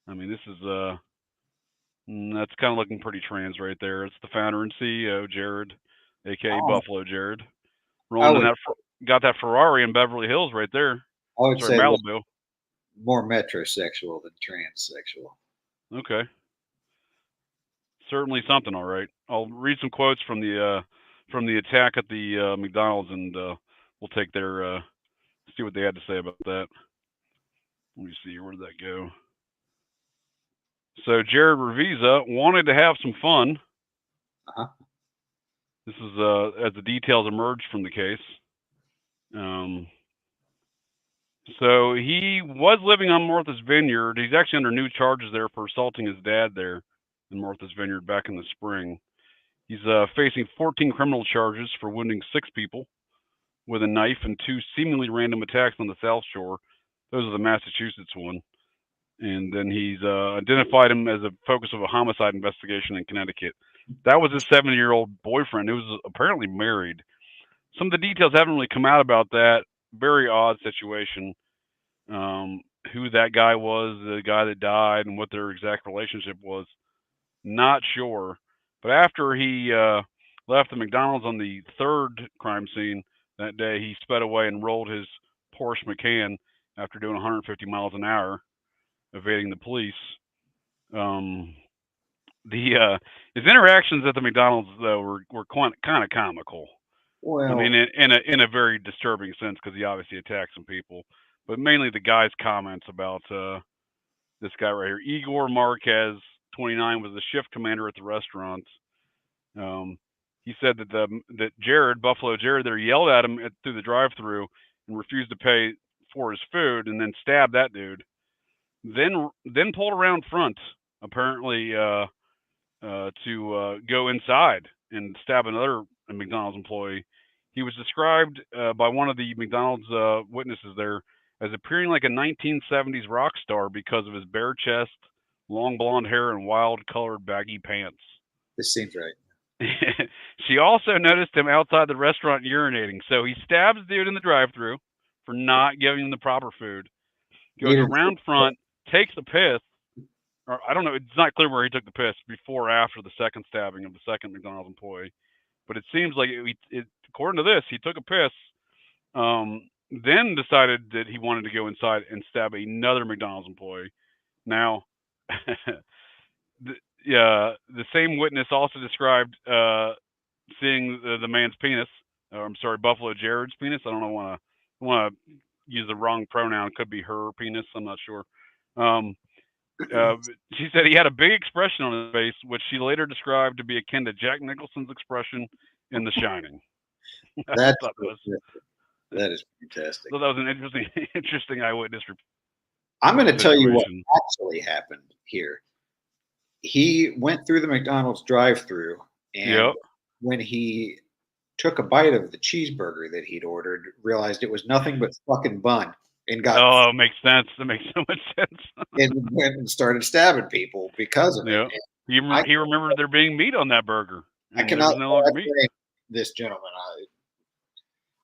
A: I mean, this is that's kind of looking pretty trans right there. It's the founder and CEO, Jared, aka Buffalo Jared, rolling got that Ferrari in Beverly Hills right there.
B: I would say
A: Malibu.
B: More metrosexual than transsexual.
A: Okay. Certainly something, all right. I'll read some quotes from the attack at the McDonald's, and we'll take their see what they had to say about that. Let me see, where did that go? So Jared Revisa wanted to have some fun. This is as the details emerged from the case. So he was living on Martha's Vineyard. He's actually under new charges there for assaulting his dad there in Martha's Vineyard back in the spring. He's facing 14 criminal charges for wounding 6 people with a knife and 2 seemingly random attacks on the South Shore. Those are the Massachusetts one. And then he's identified him as a focus of a homicide investigation in Connecticut. That was his 70-year-old boyfriend who was apparently married. Some of the details haven't really come out about that. Very odd situation. Who that guy was, the guy that died, and what their exact relationship was, not sure. But after he left the McDonald's on the 3rd crime scene that day, he sped away and rolled his Porsche Macan after doing 150 miles an hour, evading the police. His interactions at the McDonald's though were kind of comical.
B: Well,
A: I mean, in a very disturbing sense, because he obviously attacked some people, but mainly the guy's comments about this guy right here, Igor Marquez, 29, was the shift commander at the restaurant. He said that Jared, Buffalo Jared, there yelled at him through the drive-through and refused to pay for his food, and then stabbed that dude. Then pulled around front, apparently to go inside and stab another McDonald's employee. He was described by one of the McDonald's witnesses there as appearing like a 1970s rock star because of his bare chest, long blonde hair, and wild-colored baggy pants.
B: This seems right.
A: She also noticed him outside the restaurant urinating. So he stabs the dude in the drive-thru for not giving him the proper food. Goes around front, takes a piss. Or I don't know. It's not clear where he took the piss, before or after the second stabbing of the second McDonald's employee. But it seems like, according to this, he took a piss, then decided that he wanted to go inside and stab another McDonald's employee. Now, the same witness also described seeing the man's penis. I'm sorry, Buffalo Jared's penis. I don't want to use the wrong pronoun. It could be her penis. I'm not sure. She said he had a big expression on his face, which she later described to be akin to Jack Nicholson's expression in The Shining.
B: That is fantastic.
A: So that was an interesting eyewitness report.
B: I'm going to tell you what actually happened here. He went through the McDonald's drive-thru, and when he took a bite of the cheeseburger that he'd ordered, realized it was nothing but fucking bun, and got
A: it makes sense. That makes so much sense.
B: And went and started stabbing people because of it.
A: He remembered there being meat on that burger.
B: I cannot no longer meat. This gentleman.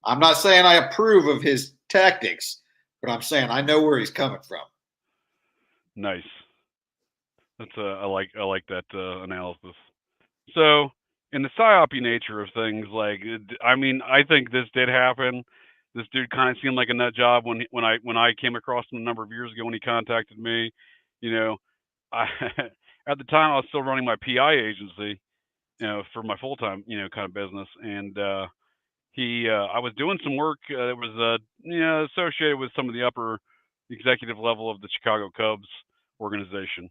B: I'm not saying I approve of his tactics, but I'm saying I know where he's coming from.
A: Nice. That's I like that analysis. So in the psyopy nature of things, like, I mean, I think this did happen. This dude kind of seemed like a nut job when I came across him a number of years ago when he contacted me. You know, I at the time I was still running my PI agency, for my full time, kind of business, and I was doing some work that was associated with some of the upper executive level of the Chicago Cubs organization.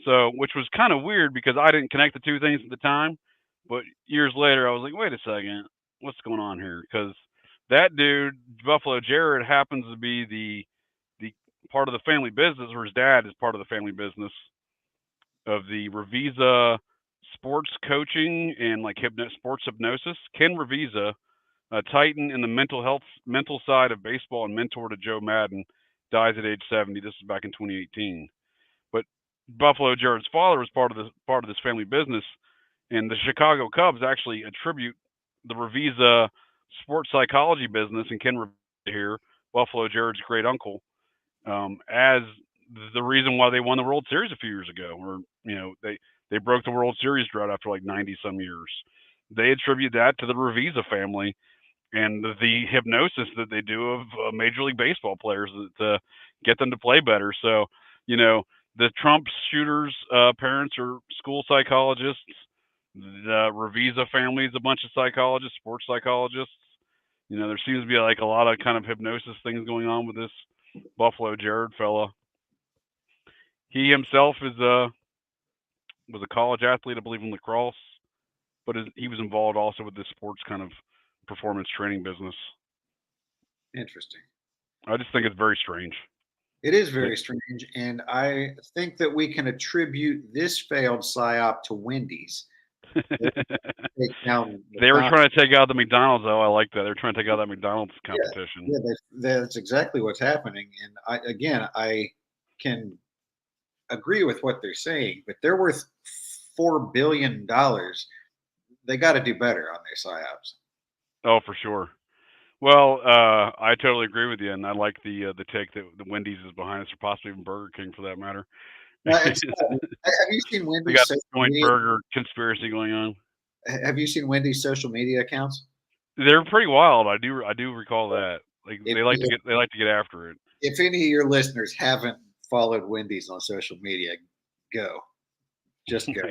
A: So, which was kind of weird because I didn't connect the two things at the time. But years later, I was like, wait a second, what's going on here? Because that dude, Buffalo Jared, happens to be the part of the family business, or his dad is part of the family business of the Revisa sports coaching and like sports hypnosis. Ken Revisa, a titan in the mental side of baseball and mentor to Joe Madden, dies at age 70. This is back in 2018. But Buffalo Jared's father was part of this family business, and the Chicago Cubs actually attribute the Revisa sports psychology business and Ken Revisa here, Buffalo Jared's great uncle, as the reason why they won the World Series a few years ago, or they broke the World Series drought after like 90 some years. They attribute that to the Revisa family and the hypnosis that they do of Major League Baseball players to get them to play better. So, the Trump shooters' parents are school psychologists. The Revisa family is a bunch of psychologists, sports psychologists. There seems to be like a lot of kind of hypnosis things going on with this Buffalo Jared fella. He himself was a college athlete, I believe, in lacrosse, but he was involved also with this sports kind of performance training business.
B: Interesting.
A: I just think it's very strange.
B: It is very strange, and I think that we can attribute this failed psyop to Wendy's.
A: They were trying to take out the McDonald's, though. I like that. They're trying to take out that McDonald's competition.
B: Yeah, that's exactly what's happening. And I can agree with what they're saying, but they're worth $4 billion. They got to do better on their psyops.
A: Oh, for sure. Well, I totally agree with you, and I like the take that the Wendy's is behind us, or possibly even Burger King for that matter.
B: Have you seen Wendy's?
A: We got the joint burger conspiracy going on.
B: Have you seen Wendy's social media accounts?
A: They're pretty wild. I do recall that. Like they like to get after it.
B: If any of your listeners haven't followed Wendy's on social media, go. Just go.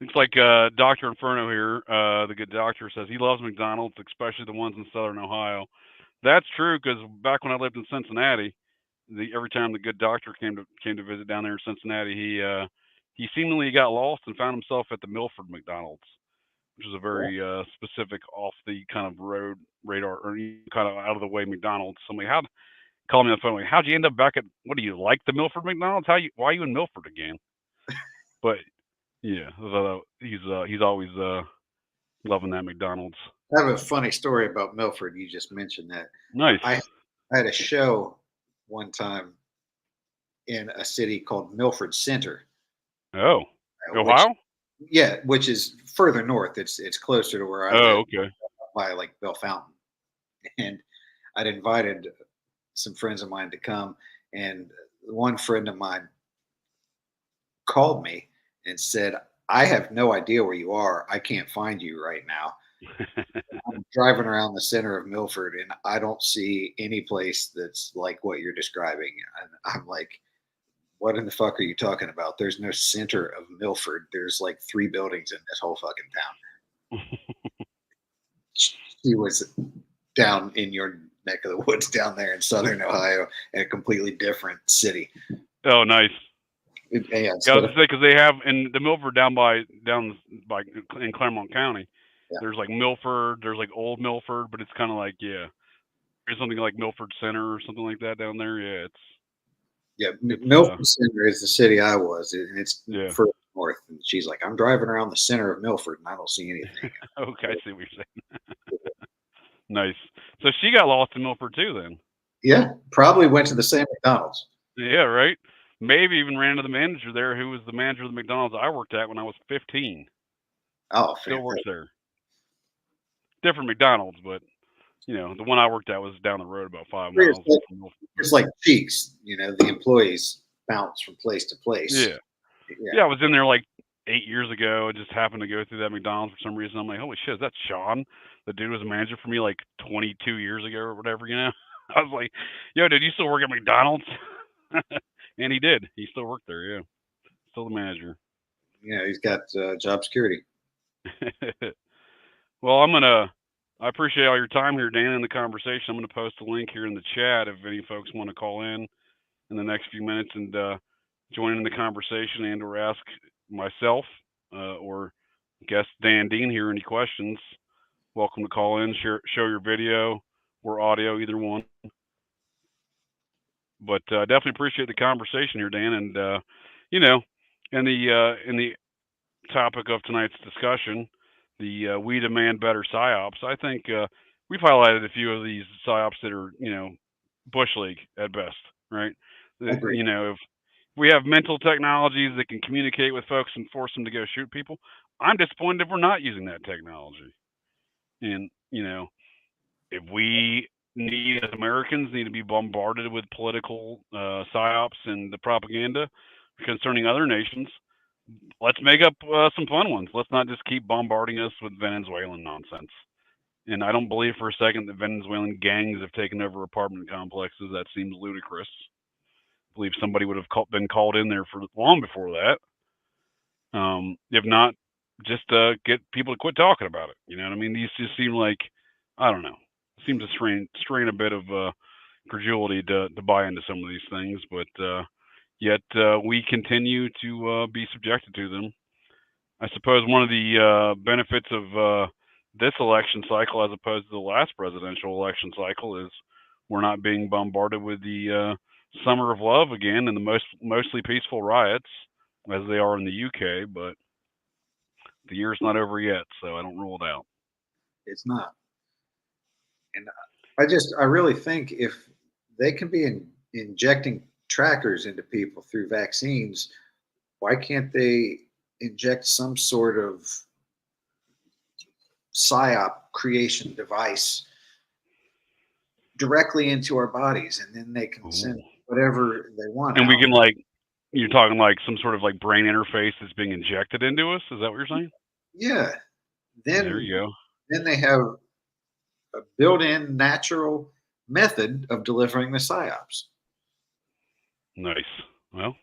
A: It's like Dr. Inferno here, the good doctor, says he loves McDonald's, especially the ones in Southern Ohio. That's true, because back when I lived in Cincinnati, every time the good doctor came to visit down there in Cincinnati, he seemingly got lost and found himself at the Milford McDonald's, which is a very specific, off the kind of road radar, or kind of out of the way McDonald's. Somebody called me on the phone, like, how'd you end up back at? What do you like, the Milford McDonald's? Why are you in Milford again? But yeah, he's always loving that McDonald's.
B: I have a funny story about Milford. You just mentioned that.
A: Nice.
B: I had a show one time in a city called Milford Center.
A: Oh, Ohio?
B: Which is further north. It's closer to where I live.
A: Oh, okay.
B: By like Bell Fountain. And I'd invited some friends of mine to come, and one friend of mine called me and said, I have no idea where you are. I can't find you right now. I'm driving around the center of Milford, and I don't see any place that's like what you're describing. And I'm like, what in the fuck are you talking about? There's no center of Milford. There's like 3 buildings in this whole fucking town. She was down in your neck of the woods down there in Southern Ohio, in a completely different city.
A: Oh, nice.
B: Yeah,
A: I was gonna say, because they have in the Milford down by in Claremont County. Yeah. There's like Milford, there's like Old Milford, but it's kind of like there's something like Milford Center or something like that down there.
B: Milford Center is the city I was, and it's further north. And she's like, I'm driving around the center of Milford, and I don't see anything.
A: Okay, I see what you're saying. Nice. So she got lost in Milford too, then.
B: Yeah, probably went to the same McDonald's.
A: Yeah, right. Maybe even ran into the manager there, who was the manager of the McDonald's I worked at when I was 15.
B: Oh,
A: still works there. Different McDonald's, but the one I worked at was down the road about 5 miles.
B: It's like cheeks, the employees bounce from place to place.
A: Yeah, I was in there like 8 years ago. I just happened to go through that McDonald's for some reason. I'm like, holy shit, is that Sean? The dude was a manager for me like 22 years ago or whatever, you know? I was like, yo, dude, you still work at McDonald's? And he did. He still worked there, yeah. Still the manager.
B: Yeah, he's got job security.
A: Well, I appreciate all your time here, Dan, in the conversation. I'm going to post a link here in the chat if any folks want to call in the next few minutes and join in the conversation and or ask myself or guest Dan Dean here any questions. Welcome to call in, show your video or audio, either one. But definitely appreciate the conversation here, Dan. And you know, in the topic of tonight's discussion, the we demand better psyops. I think we've highlighted a few of these psyops that are, you know, bush league at best, right?
B: Agreed.
A: You know, if we have mental technologies that can communicate with folks and force them to go shoot people, I'm disappointed if we're not using that technology. And you know, if we as Americans need to be bombarded with political psyops and the propaganda concerning other nations, let's make up some fun ones. Let's not just keep bombarding us with Venezuelan nonsense. And I don't believe for a second that Venezuelan gangs have taken over apartment complexes. That seems ludicrous. I believe somebody would have been called in there for long before that. If not, just get people to quit talking about it. You know what I mean? These just seem like, I don't know, seems to strain a bit of credulity to buy into some of these things, but yet we continue to be subjected to them. I suppose one of the benefits of this election cycle, as opposed to the last presidential election cycle, is we're not being bombarded with the summer of love again and the mostly peaceful riots as they are in the UK. But the year's not over yet, so I don't rule it out.
B: It's not. And I really think if they can be injecting trackers into people through vaccines, why can't they inject some sort of psyop creation device directly into our bodies, and then they can send whatever they want.
A: And we can, like, you're talking like some sort of like brain interface that's being injected into us. Is that what you're saying?
B: Yeah. Then
A: there you go.
B: Then they have a built-in natural method of delivering the psyops.
A: Nice. Well,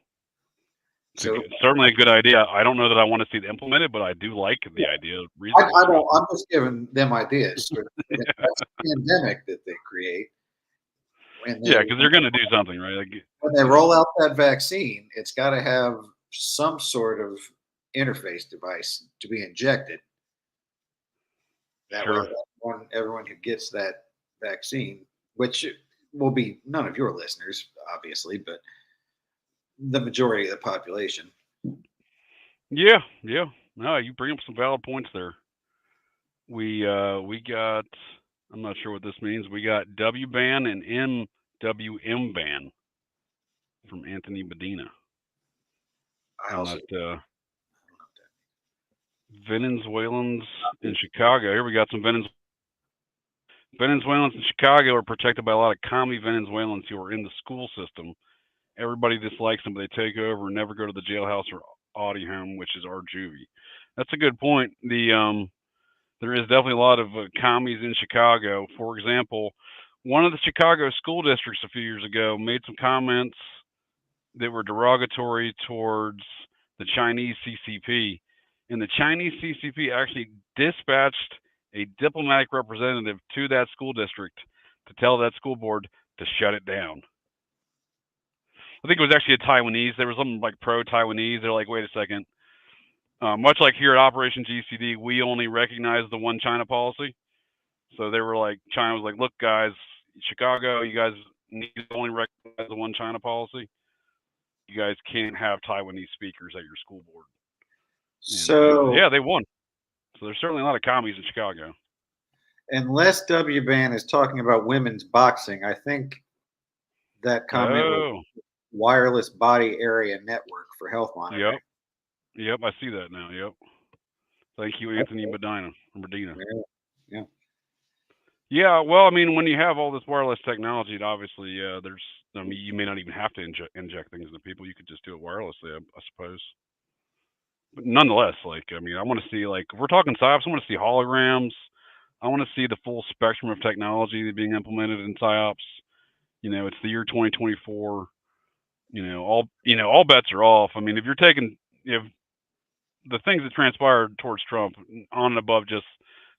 A: so certainly a good idea. I don't know that I want to see it implemented, but I do like the idea.
B: I'm just giving them ideas. That's a pandemic that they create.
A: Yeah, because they're going to do something, right? Like,
B: when they roll out that vaccine, it's got to have some sort of interface device to be injected. That way, everyone who gets that vaccine, which will be none of your listeners, obviously, but the majority of the population.
A: Yeah. No, you bring up some valid points there. We got, I'm not sure what this means. We got W ban and MWM ban from Anthony Medina. Venezuelans in Chicago. Here we got some Venezuelans in Chicago are protected by a lot of commie Venezuelans who are in the school system. Everybody dislikes them, but they take over and never go to the jailhouse or Audi home, which is our juvie. That's a good point. There is definitely a lot of commies in Chicago. For example, one of the Chicago school districts a few years ago made some comments that were derogatory towards the Chinese CCP. And the Chinese CCP actually dispatched a diplomatic representative to that school district to tell that school board to shut it down. I think it was actually a Taiwanese. There was something like pro-Taiwanese. They're like, wait a second. Much like here at Operation GCD, we only recognize the one China policy. So they were like, China was like, look, guys, Chicago, you guys need to only recognize the one China policy. You guys can't have Taiwanese speakers at your school board.
B: So
A: yeah, they won. So there's certainly a lot of commies in Chicago.
B: Unless W-Ban is talking about women's boxing, I think that comment was wireless body area network for health monitoring.
A: Yep, I see that now. Yep. Thank you, Anthony Medina.
B: Yeah.
A: Yeah, well, I mean, when you have all this wireless technology, obviously, you may not even have to inject things into people. You could just do it wirelessly, I suppose. But nonetheless, like, I mean, I want to see, like, if we're talking psyops, I want to see holograms. I want to see the full spectrum of technology being implemented in psyops. You know, it's the year 2024. All bets are off. I mean, if you're taking, if the things that transpired towards Trump, on and above just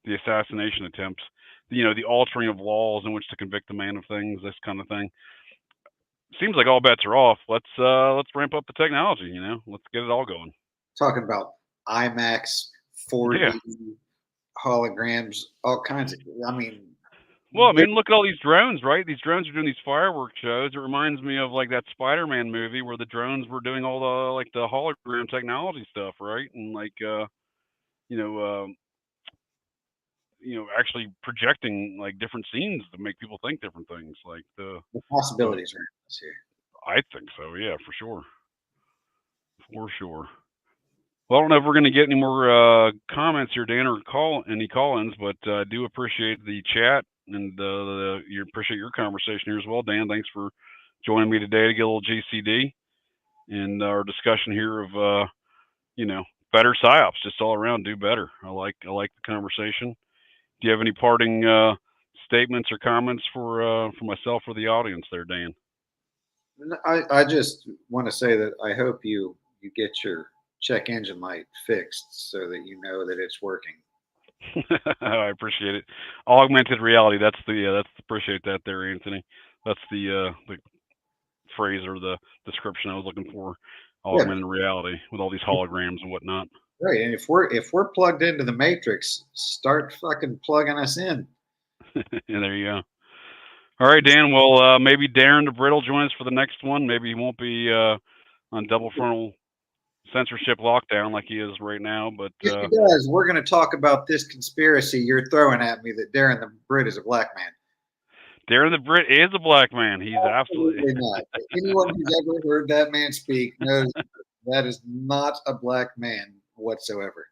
A: the assassination attempts, the altering of laws in which to convict a man of things, this kind of thing, seems like all bets are off. Let's ramp up the technology. Let's get it all going.
B: Talking about IMAX,
A: Yeah.
B: 4D, holograms, all kinds of. I mean,
A: Well, I mean, look at all these drones, right? These drones are doing these fireworks shows. It reminds me of like that Spider-Man movie where the drones were doing all the like the hologram technology stuff, right? And like you know, actually projecting like different scenes to make people think different things. Like
B: the possibilities are endless here.
A: I think so. Yeah, for sure. For sure. Well, I don't know if we're going to get any more comments here, Dan, or any call-ins, but I do appreciate the chat and you appreciate your conversation here as well, Dan. Thanks for joining me today to get a little GCD and our discussion here of better psyops, just all around, do better. I like the conversation. Do you have any parting statements or comments for myself or the audience there, Dan?
B: I just want to say that I hope you get your check engine light fixed so that you know that it's working.
A: I appreciate it. Augmented reality. That's appreciate that there, Anthony. That's the phrase or the description I was looking for. Augmented reality with all these holograms and whatnot.
B: Right, and if we're plugged into the matrix, start fucking plugging us in.
A: And there you go. All right, Dan. Well, maybe Darren the Brittle join us for the next one. Maybe he won't be on double frontal censorship lockdown like he is right now. But
B: yes, he does. We're going to talk about this conspiracy you're throwing at me that Darren the Brit is a black man.
A: Darren the Brit is a black man. He's absolutely
B: not. Anyone who's ever heard that man speak knows that is not a black man whatsoever.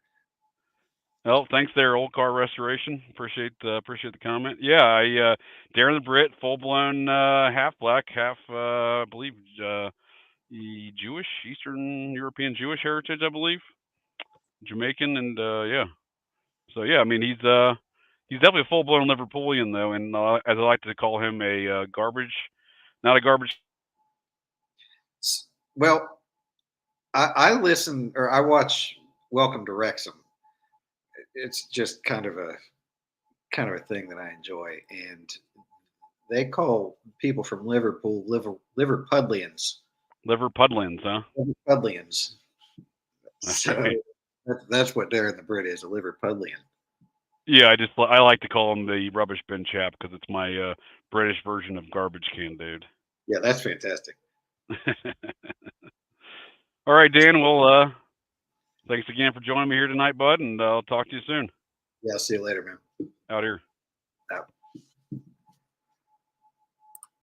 A: Well, thanks there, Old Car Restoration. Appreciate the comment. Yeah, Darren the Brit, full blown half black, half I believe Jewish, Eastern European Jewish heritage, I believe, Jamaican, and yeah. So yeah, I mean he's definitely a full blown Liverpoolian though, and as I like to call him, a not a garbage.
B: Well, I listen or I watch Welcome to Wrexham. It's just kind of a thing that I enjoy, and they call people from Liverpool Liverpudlians.
A: Liverpudlians, huh?
B: Liverpudlians. So that's what Darren the Brit is, a Liverpudlian.
A: Yeah, I like to call him the rubbish bin chap because it's my British version of garbage can dude.
B: Yeah, that's fantastic.
A: All right, Dan. Well, thanks again for joining me here tonight, bud, and I'll talk to you soon.
B: Yeah, I'll see you later, man.
A: Out here.